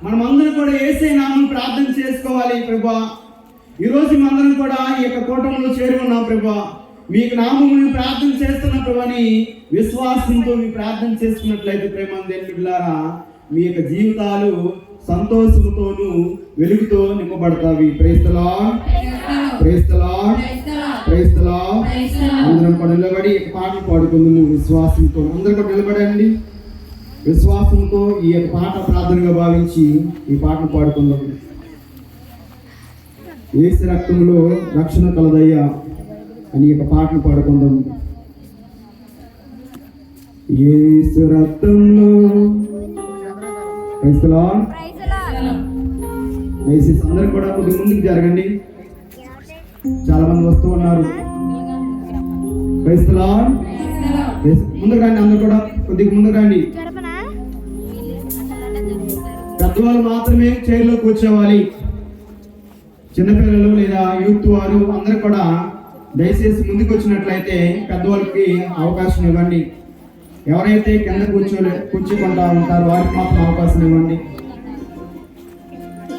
మనమందరం కూడా యేసయ్య నామములో ప్రార్థన చేసుకోవాలి. ప్రభువా ఈరోజు మనందరం కూడా ఈ యొక్క కూటమిలో చేరి ఉన్నాం. ప్రభువా మీకు నామమును ప్రార్థన చేస్తున్న ప్రభు అని విశ్వాసంతో మీ ప్రార్థన చేసుకున్నట్లయితే ప్రేమ దేవుని బిడ్డలారా, మీ యొక్క జీవితాలు సంతోషంతోనూ వెలుగుతో నింపబడతావి. Praise the lord, praise the lord, praise the Lord. అందరం కూడా నిలబడి పాటలు పాడుకుందాము విశ్వాసంతో. అందరూ కూడా నిలబడండి. విశ్వాసంతో ఈ యొక్క పాట ప్రార్థనగా భావించి ఈ పాటలు పాడుకుందాం. యేసు రక్తంలో రక్షణ కలదయ్యా అని యొక్క పాటలు పాడుకుందాం. యేసు రక్తంలో, ప్రైజ్ ది లార్డ్. దయచేసి అందరూ కూడా కొద్దిగా ముందుకు జరగండి, చాలా మంది వస్తూ ఉన్నారు. Praise the lord. ముందుకు రండి, అందరూ కూడా కొద్దిగా ముందుకు రండి. పెద్దవాళ్ళు మాత్రమే చైర్లో కూర్చోవాలి. చిన్నపిల్లలు లేదా యూత్ వారు అందరూ కూడా దయచేసి ముందుకు వచ్చినట్లయితే పెద్దవాళ్ళకి అవకాశం ఇవ్వండి. ఎవరైతే కింద కూర్చుకుంటా ఉంటారో వారికి మాత్రం అవకాశం ఇవ్వండి.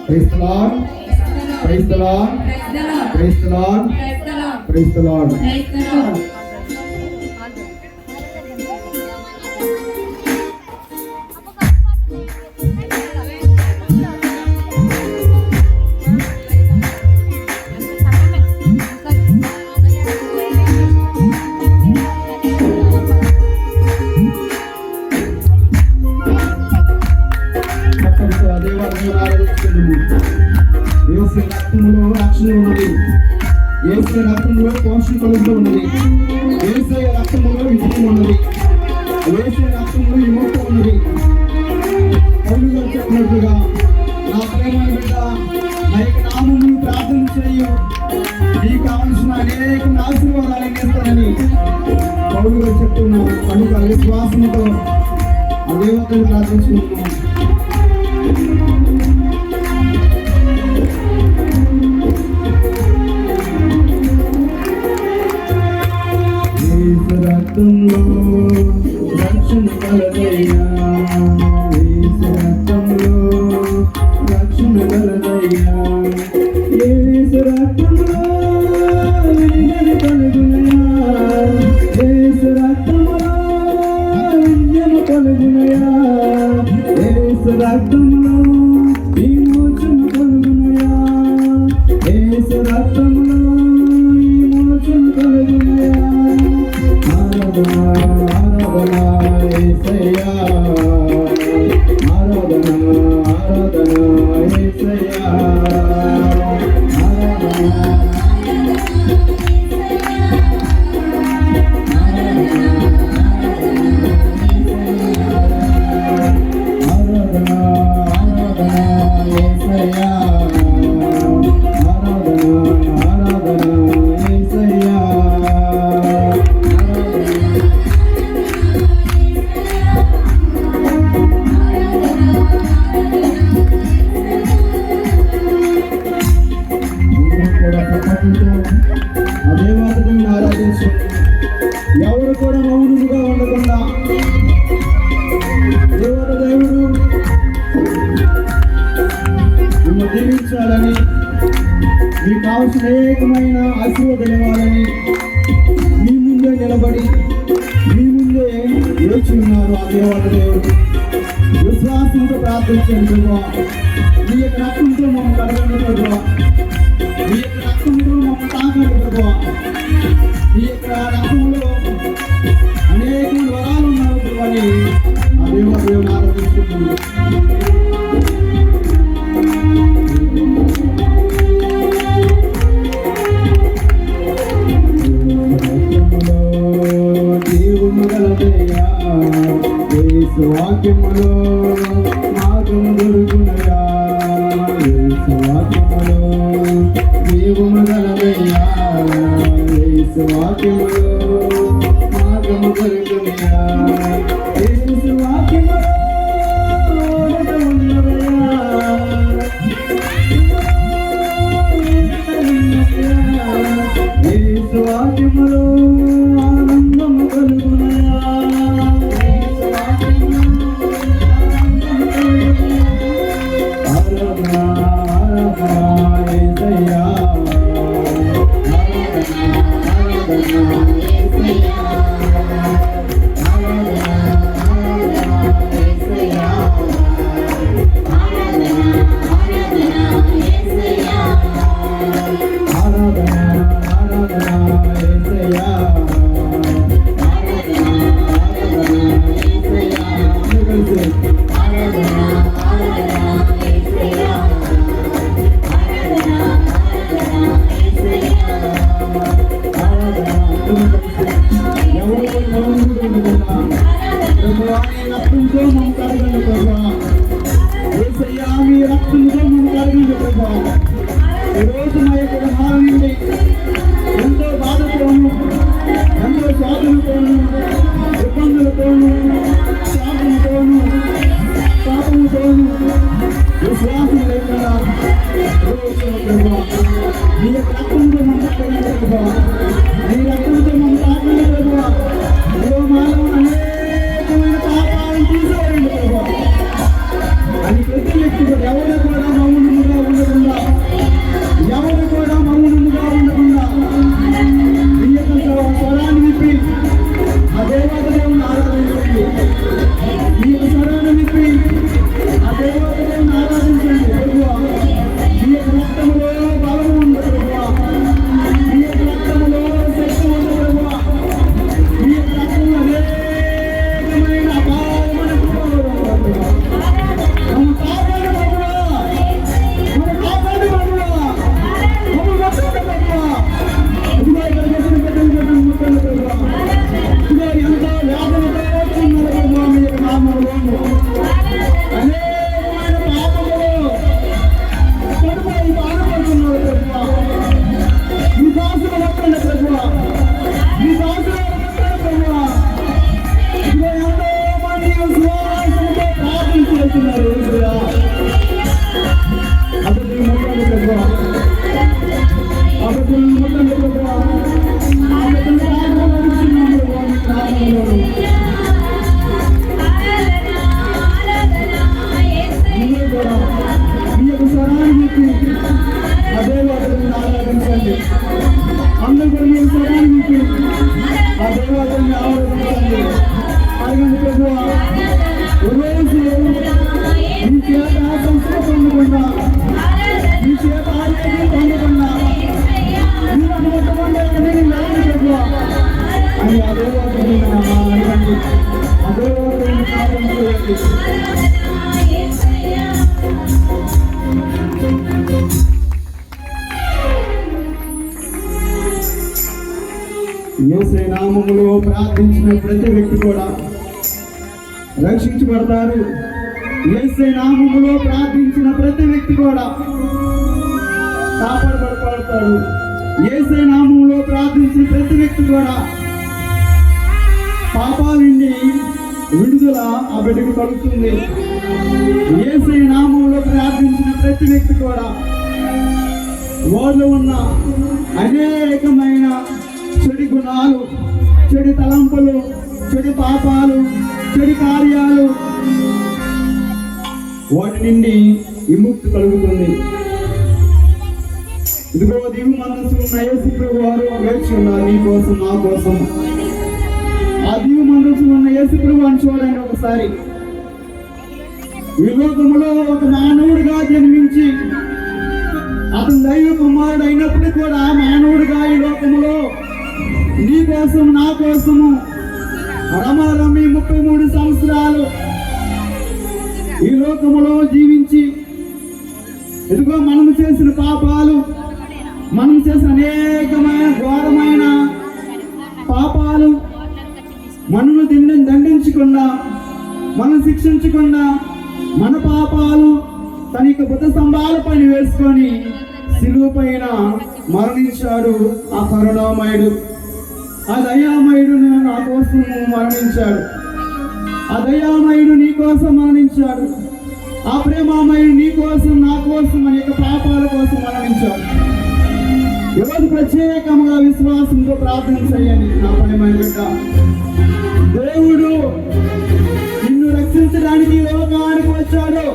Praise the lord, praise the lord, praise the lord, praise the Lord. Yesu రక్తంలో రక్షణ ఉన్నది. యేసు రక్తంలో పోషణ కలుగుతూ ఉన్నది. యేసు రక్తంలో విజయం ఉన్నది. యేసు రక్తంలో విముక్తి ఉన్నది. పౌలు గారు చెప్పినట్లుగా నా ప్రేమ బిడ్డ నా యొక్క నామమును ప్రార్థన చేయు, నీకు కావలసిన అనేక ఆశీర్వాదాలు ఇస్తానని పౌలు గారు చెప్తున్నారు. కనుక విశ్వాసంతో ఆ దేవతను ప్రార్థించుకుంటున్నాం. రక్తంలో రక్షణ కలదయ్యా, యేసు రక్తంలో రక్షణ కలదయ్యా, యేసు రక్తంలో విజయం కలుగునయా, యేసు రక్తంలో విజయం కలుగునయా, యేసు రక్తంలో విమోచన కలుగునయా, ఆరాధన ఆరాధన యేసయ్యా ఆరాధన ఎవరు కూడా మౌనముగా ఉండకుండా దేవుడు మిమ్మల్ని దీవించాలని మీకు కావాల్సిన అనేకమైన ఆశీర్వాదాలు ఇవ్వాలని మీ ముందే నిలబడి మీ ముందే వేచి ఉన్నారు ఆ దేవుడు విశ్వాసంతో ప్రార్థించండి ప్రభా. మీ యొక్క రక్తంతో మమ్మల్ని కడగండి ప్రభా. మీ యొక్క రక్తంతో మమ్మల్ని తాకండి ప్రభా. ఈ యొక్క రక్తంలో అనేక వరాలు ఉన్నారు అని ఆ దేవుడు ఆరాధిస్తున్నాడు. దేవుడు గలదయ్యా యేసు వాక్యములో మార్గం దొరుకునయా యేసు వాక్యములో దేవుడు గలదయ్యా యేసు వాక్యములో మార్గము దొరుకునయా యేసు వాక్యములో యేసు వాక్యములో ఆనందము కలుగునయా యేసు వాక్యములో ఆరాధన ఆరాధన యేసయ్యా ఈరోజు మా యొక్క వ్యవహారం నుండి ఎంతో బాధతోనూ ఎంతో సాధనతోనూ ఇబ్బందులతోనూ శాపంతోనూ పాపంతోనూ విశ్వాసం లేకుండా మీ యొక్క రక్తంతో మమ్మల్ని మీ రక్తంతో మమ్మల్ని తాకండి ప్రభా. మానవ అనేకమైన పాపాలను తీసేయండి ప్రభా. అని ప్రతి వ్యక్తి ఎవరు కూడా మౌనముగా ఉండకుండా ఎవరు కూడా మౌనముగా ఉండకుండా ఈ యొక్క స్వరాన్ని విప్పి ఆ దేవాదేవుని ఆరాధించండి. ఈ యొక్క స్వరాన్ని విప్పి ఆ దేవాదేవుని ఆరాధించండి ప్రభువా. ఈ యొక్క రక్తములో బలము ఉంది ప్రభువా. ఈ యొక్క రక్తములో శక్తి ఉంది ప్రభువా. ఈ యొక్క రక్తంలో అనేకమైన అపారమైన కృపలు ప్రభువా. అందరూ కూడా మీ స్వరానికి ఆ దేవాలయాన్ని ఆరాధించండి. అడగండి ప్రభువా. రోజు మీ చేత సంస్కృతి పొందకుండా మీ చేత ఆరోగ్యం పొందకుండా మీరు అనుకుంటే నేను వెళ్ళండి ప్రభువా అని ఆ దేవాలయాన్ని అడగండి. ఆ దేవాలయాన్ని ఆరాధించండి. యేసయ్య నామములో ప్రార్థించిన ప్రతి వ్యక్తి కూడా రక్షించబడతారు. యేసయ్య నామములో ప్రార్థించిన ప్రతి వ్యక్తి కూడా కాపాడబడతాడు. యేసయ్య నామములో ప్రార్థించిన ప్రతి వ్యక్తి కూడా పాపాల నుండి విడుదల ఆ బిడ్డకు కలుగుతుంది. యేసయ్య నామములో ప్రార్థించిన ప్రతి వ్యక్తి కూడా వారిలో ఉన్న అనేకమైన చెడు గుణాలు, చెడు తలంపులు, చెడు పాపాలు, చెడు కార్యాలు, వాటి నుండి విముక్తి కలుగుతుంది. ఇదిగో దివ్య మనస్సు ఉన్న యేసు ప్రభు వారు వేచి ఉన్నారు నీ కోసం, నా కోసం. ఆ దివ్య మనస్సు ఉన్న యేసు ప్రభు అని చూడండి ఒకసారి. ఈ లోకములో ఒక మానవుడిగా జన్మించి అతను దైవ కుమారుడు అయినప్పుడు కూడా మానవుడిగా ఈ లోకములో నీ కోసం, నా కోసము రమారమి 33 సంవత్సరాలు ఈ లోకములో జీవించి, ఇదిగో మనము చేసిన పాపాలు, మనం చేసిన అనేకమైన ఘోరమైన పాపాలు మనను దండించకుండా, మనం శిక్షించకుండా, మన పాపాలు తన యొక్క బుద్ధ స్తంభాల పైన వేసుకొని శిలువ పైన మరణించాడు ఆ కరుణామయుడు. ఆ దయామయుడు నా కోసం మరణించాడు. ఆ దయామయుడు నీ కోసం మరణించాడు. ఆ ప్రేమామయుడు నీ కోసం, నా కోసం, మన యొక్క పాపాల కోసం మరణించాడు. ఈరోజు ప్రత్యేకంగా విశ్వాసంతో ప్రార్థన చేయండి నా ప్రియమైన బిడ్డ. దేవుడు నిన్ను రక్షించడానికి లోకానికి వచ్చాడు.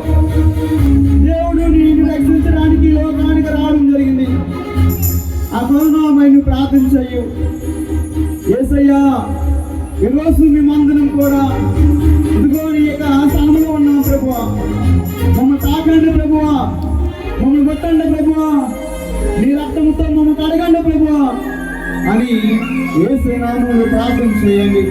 దేవుడు నిన్ను రక్షించడానికి లోకానికి రావడం జరిగింది. ఆ కరుణామయుని ప్రార్థన చెయ్యు. యేసయ్యా, ఈరోజు మేమందరం కూడా ఇదిగో నీ యొక్క స్థానంలో ఉన్నాం ప్రభువా. మమ్మల్ని తాకండి ప్రభువా, మమ్మల్ని కొట్టండి ప్రభువా, నీ రక్తంతో మమ్మల్ని కడగండి ప్రభువా అని యేసయ్య నామములో ప్రార్థన చేయండి.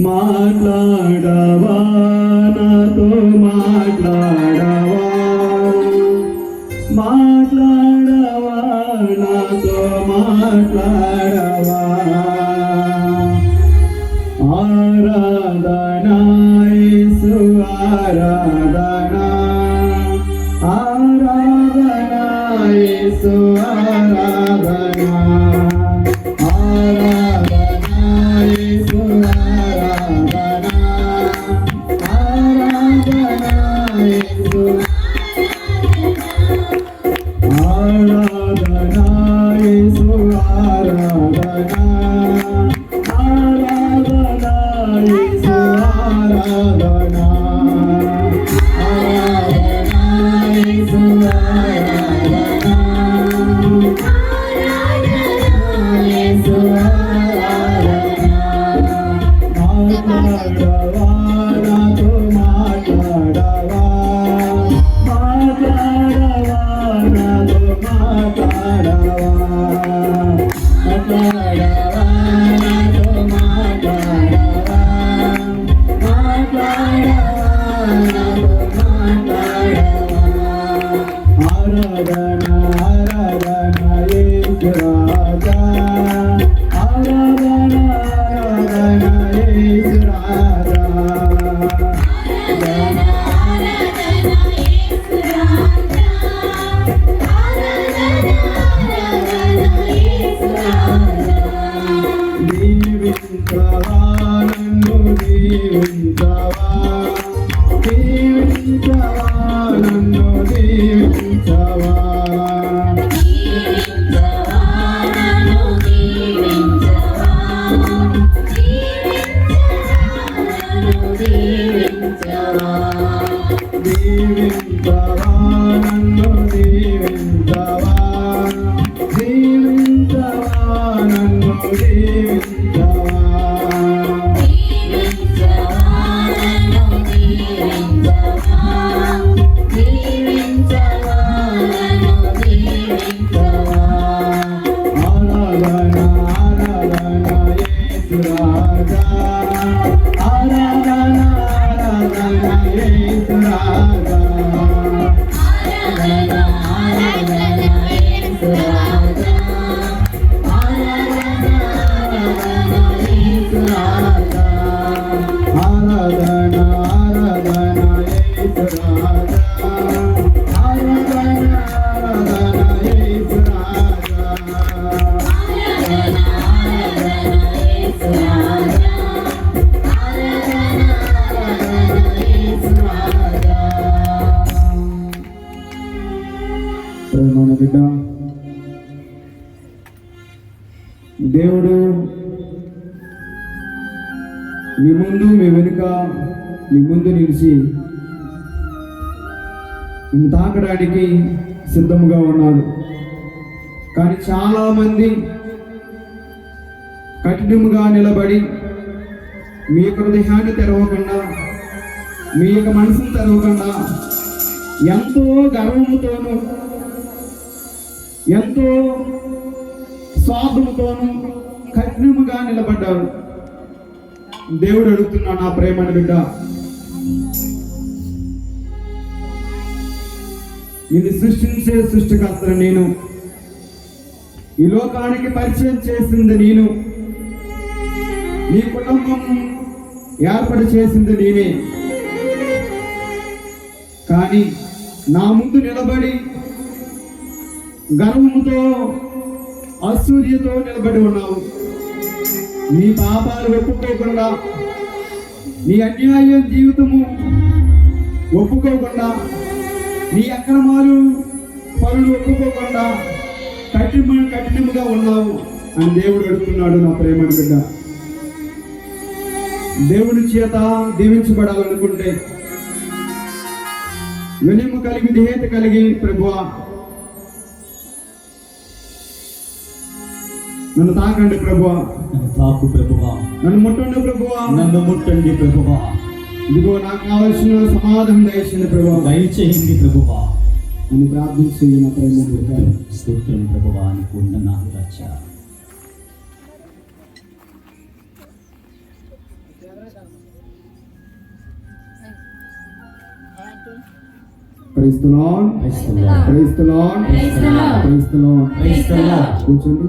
మాట్లాడవా నాతో, మాట్లాడవా, మాట్లాడవా నాతో, మాట్లాడవా. ఆరాధనా యేసు ఆరాధనా, ఆరాధనా యేసు ఆరాధనా, ఆరాధనా యేసు ఆరాధనా, ఆరాధనా యేసు ఆరాధనా యేసు ఆరాధనా, ఆరాధనా యేసు ఆరాధనా, ఆరాధనా యేసు ఆరాధనా, ఆరాధనా యేసు ఆరాధనా. మాట్లాడవా నాతో, మాట్లాడవా, మాట్లాడవా నాతో, మాట్లాడవా, మాట్లాడవా నాతో, మాట్లాడవా, మాట్లాడవా నాతో, మాట్లాడవా. ఆరాధనా ఆరాధనా యేసు రాజా, ఆరాధనా ఆరాధనా యేసు రాజా. దీవించవా నన్ను, దీవించవా, దీవించవా నన్ను, దీవించవా. దీవించవా నన్ను, దీవించవా, దీవించవా నన్ను, దీవించవా. ఆరాధనా ఆరాధనా యేసు రాజా ఆరాధన ఆరాధన యేసు రాజా ఆరాధన ఆరాధన యేసు రాజా ఆరాధన ఆరాధన యేసు రాజా ఆరాధన ఆరాధన యేసు రాజా ఆరాధన ఆరాధన యేసు రాజా ప్రేమమైన బిడ్డ, దేవుడు మీ ముందు మీ వెనుక మీ ముందు నిలిచి నిన్ను తాకడానికి సిద్ధముగా ఉన్నాడు. కానీ చాలామంది కఠినముగా నిలబడి మీ యొక్క హృదయాన్ని తెరవకుండా మీ యొక్క మనసును తెరవకుండా ఎంతో గర్వముతోనూ ఎంతో స్వార్థముతోనూ కఠినముగా నిలబడ్డారు. దేవుడు అడుగుతున్నాడు, నా ప్రేమని బిడ్డ, నిన్ను సృష్టించే సృష్టికర్తను నేను, ఈ లోకానికి పరిచయం చేసింది నేను, నీ కుటుంబం ఏర్పాటు చేసింది నేనే. కానీ నా ముందు నిలబడి గర్వముతో అసూర్యతో నిలబడి ఉన్నావు. నీ పాపాలు ఒప్పుకోకుండా, నీ అన్యాయ జీవితము ఒప్పుకోకుండా, నీ అక్రమాలు పనులు ఒప్పుకోకుండా కఠినముగా ఉన్నావు అని దేవుడు అడుగుతున్నాడు. నా ప్రేమని బిడ్డ, దేవుని చేత దీవించబడాలనుకుంటే వినయము కలిగి విధేయత కలిగి, ప్రభువా నన్ను తాకండి ప్రభువా, నన్ను తాకు ప్రభువా, నన్ను ముట్టండి ప్రభువా, నన్ను ముట్టండి ప్రభువా, ఇదిగో నాకు కావలసిన సమాధానం దయచేయండి ప్రభువా, దయచేయండి ప్రభువా, నన్ను ప్రార్థించి నా ప్రేమ స్తోత్రం ప్రభువా, నీకు వందనాలు రాజా. Praise the lord, praise the lord, praise the lord, praise the lord, praise the lord. Praise the lord. కూర్చోండి.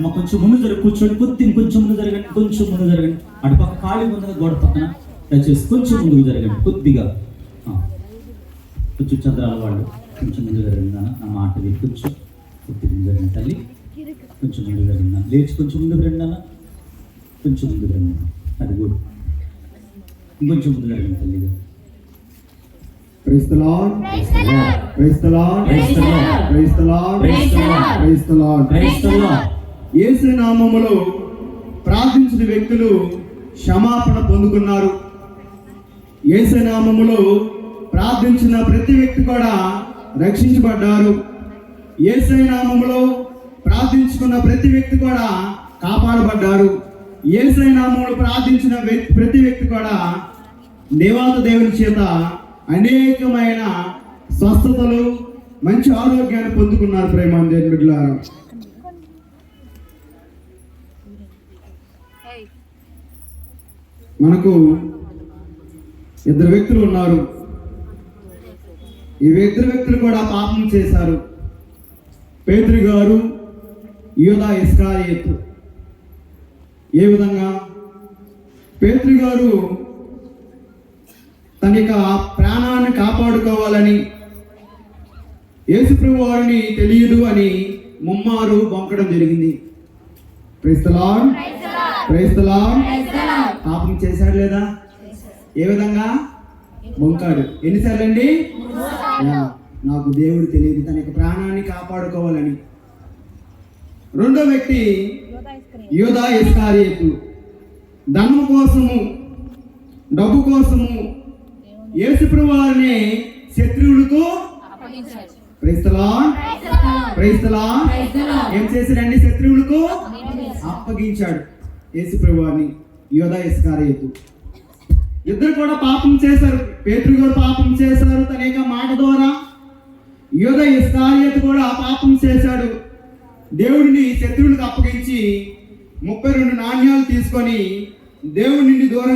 మా కొంచెం ముందు జరగండి, కూర్చోండి, కొంచెం ముందు జరగండి, కొంచెం ముందు జరగండి. అటు పక్క ఖాళీ ముందుగా గోడ పక్కన దయచేసి కొంచెం ముందుకు జరగండి, కొద్దిగా కొంచెం చంద్రాల వాళ్ళు కొంచెం ముందు జరగండి. నా మాట విని కొంచెం కొద్దిగా ముందు జరగండి తల్లి, కొంచెం ముందు జరగండి. లేచి కొంచెం ముందుకు రండి అన్న, కొంచెం ముందుకు రండి. అది కూడా ఇంకొంచెం ముందు జరగండి తల్లిగా. Praise the lord, praise the lord, praise the lord, praise the lord, praise the lord, praise the lord, praise the lord. Praise the Lord. Yesu నామములో ప్రార్థించిన వ్యక్తులు క్షమాపణ పొందుకున్నారు. యేసు నామములో ప్రార్థించిన ప్రతి వ్యక్తి కూడా రక్షించబడ్డారు. యేసు నామములో ప్రార్థించుకున్న ప్రతి వ్యక్తి కూడా కాపాడబడ్డారు. యేసు నామములో ప్రార్థించిన ప్రతి వ్యక్తి కూడా దేవాత దేవుని చేత అనేకమైన స్వస్థతలు, మంచి ఆరోగ్యాన్ని పొందుకున్నారు. ప్రేమ దేవుని బిడ్డలారా, మనకు ఇద్దరు వ్యక్తులు ఉన్నారు. ఈ ఇద్దరు వ్యక్తులు కూడా పాపం చేశారు. పేతురు గారు, యూదా ఇస్కరియోతు. ఏ విధంగా? పేతురు గారు తన యొక్క ప్రాణాన్ని కాపాడుకోవాలని, యేసుప్రభు వారిని తెలియదు అని ముమ్మారు బొంకడం జరిగింది. Praise the lord, praise the lord. పాపం చేశాడు లేదా? ఏ విధంగా బొంకాడు? ఎన్నిసార్లు అండి? నాకు దేవుడు తెలియదు, తన యొక్క ప్రాణాన్ని కాపాడుకోవాలని. రెండో వ్యక్తి యూదా ఇస్కరియోతు. ధనము కోసము, డబ్బు కోసము యేసుప్రభు వారిని శత్రువులకు praise the lord, praise the lord. ఏం చేశాడండి? శత్రువులకు అప్పగించాడు యేసుప్రభు వారిని, యూదా ఇస్కరియోతు. ఇద్దరు కూడా పాపం చేశారు. పేతురు గారు పాపం చేశారు తన యొక్క మాట ద్వారా. యూదా ఇస్కరియోతు కూడా పాపం చేశాడు. దేవుడిని శత్రువులకు అప్పగించి 32 నాణ్యాలు తీసుకొని దేవుడి నుండి దూరం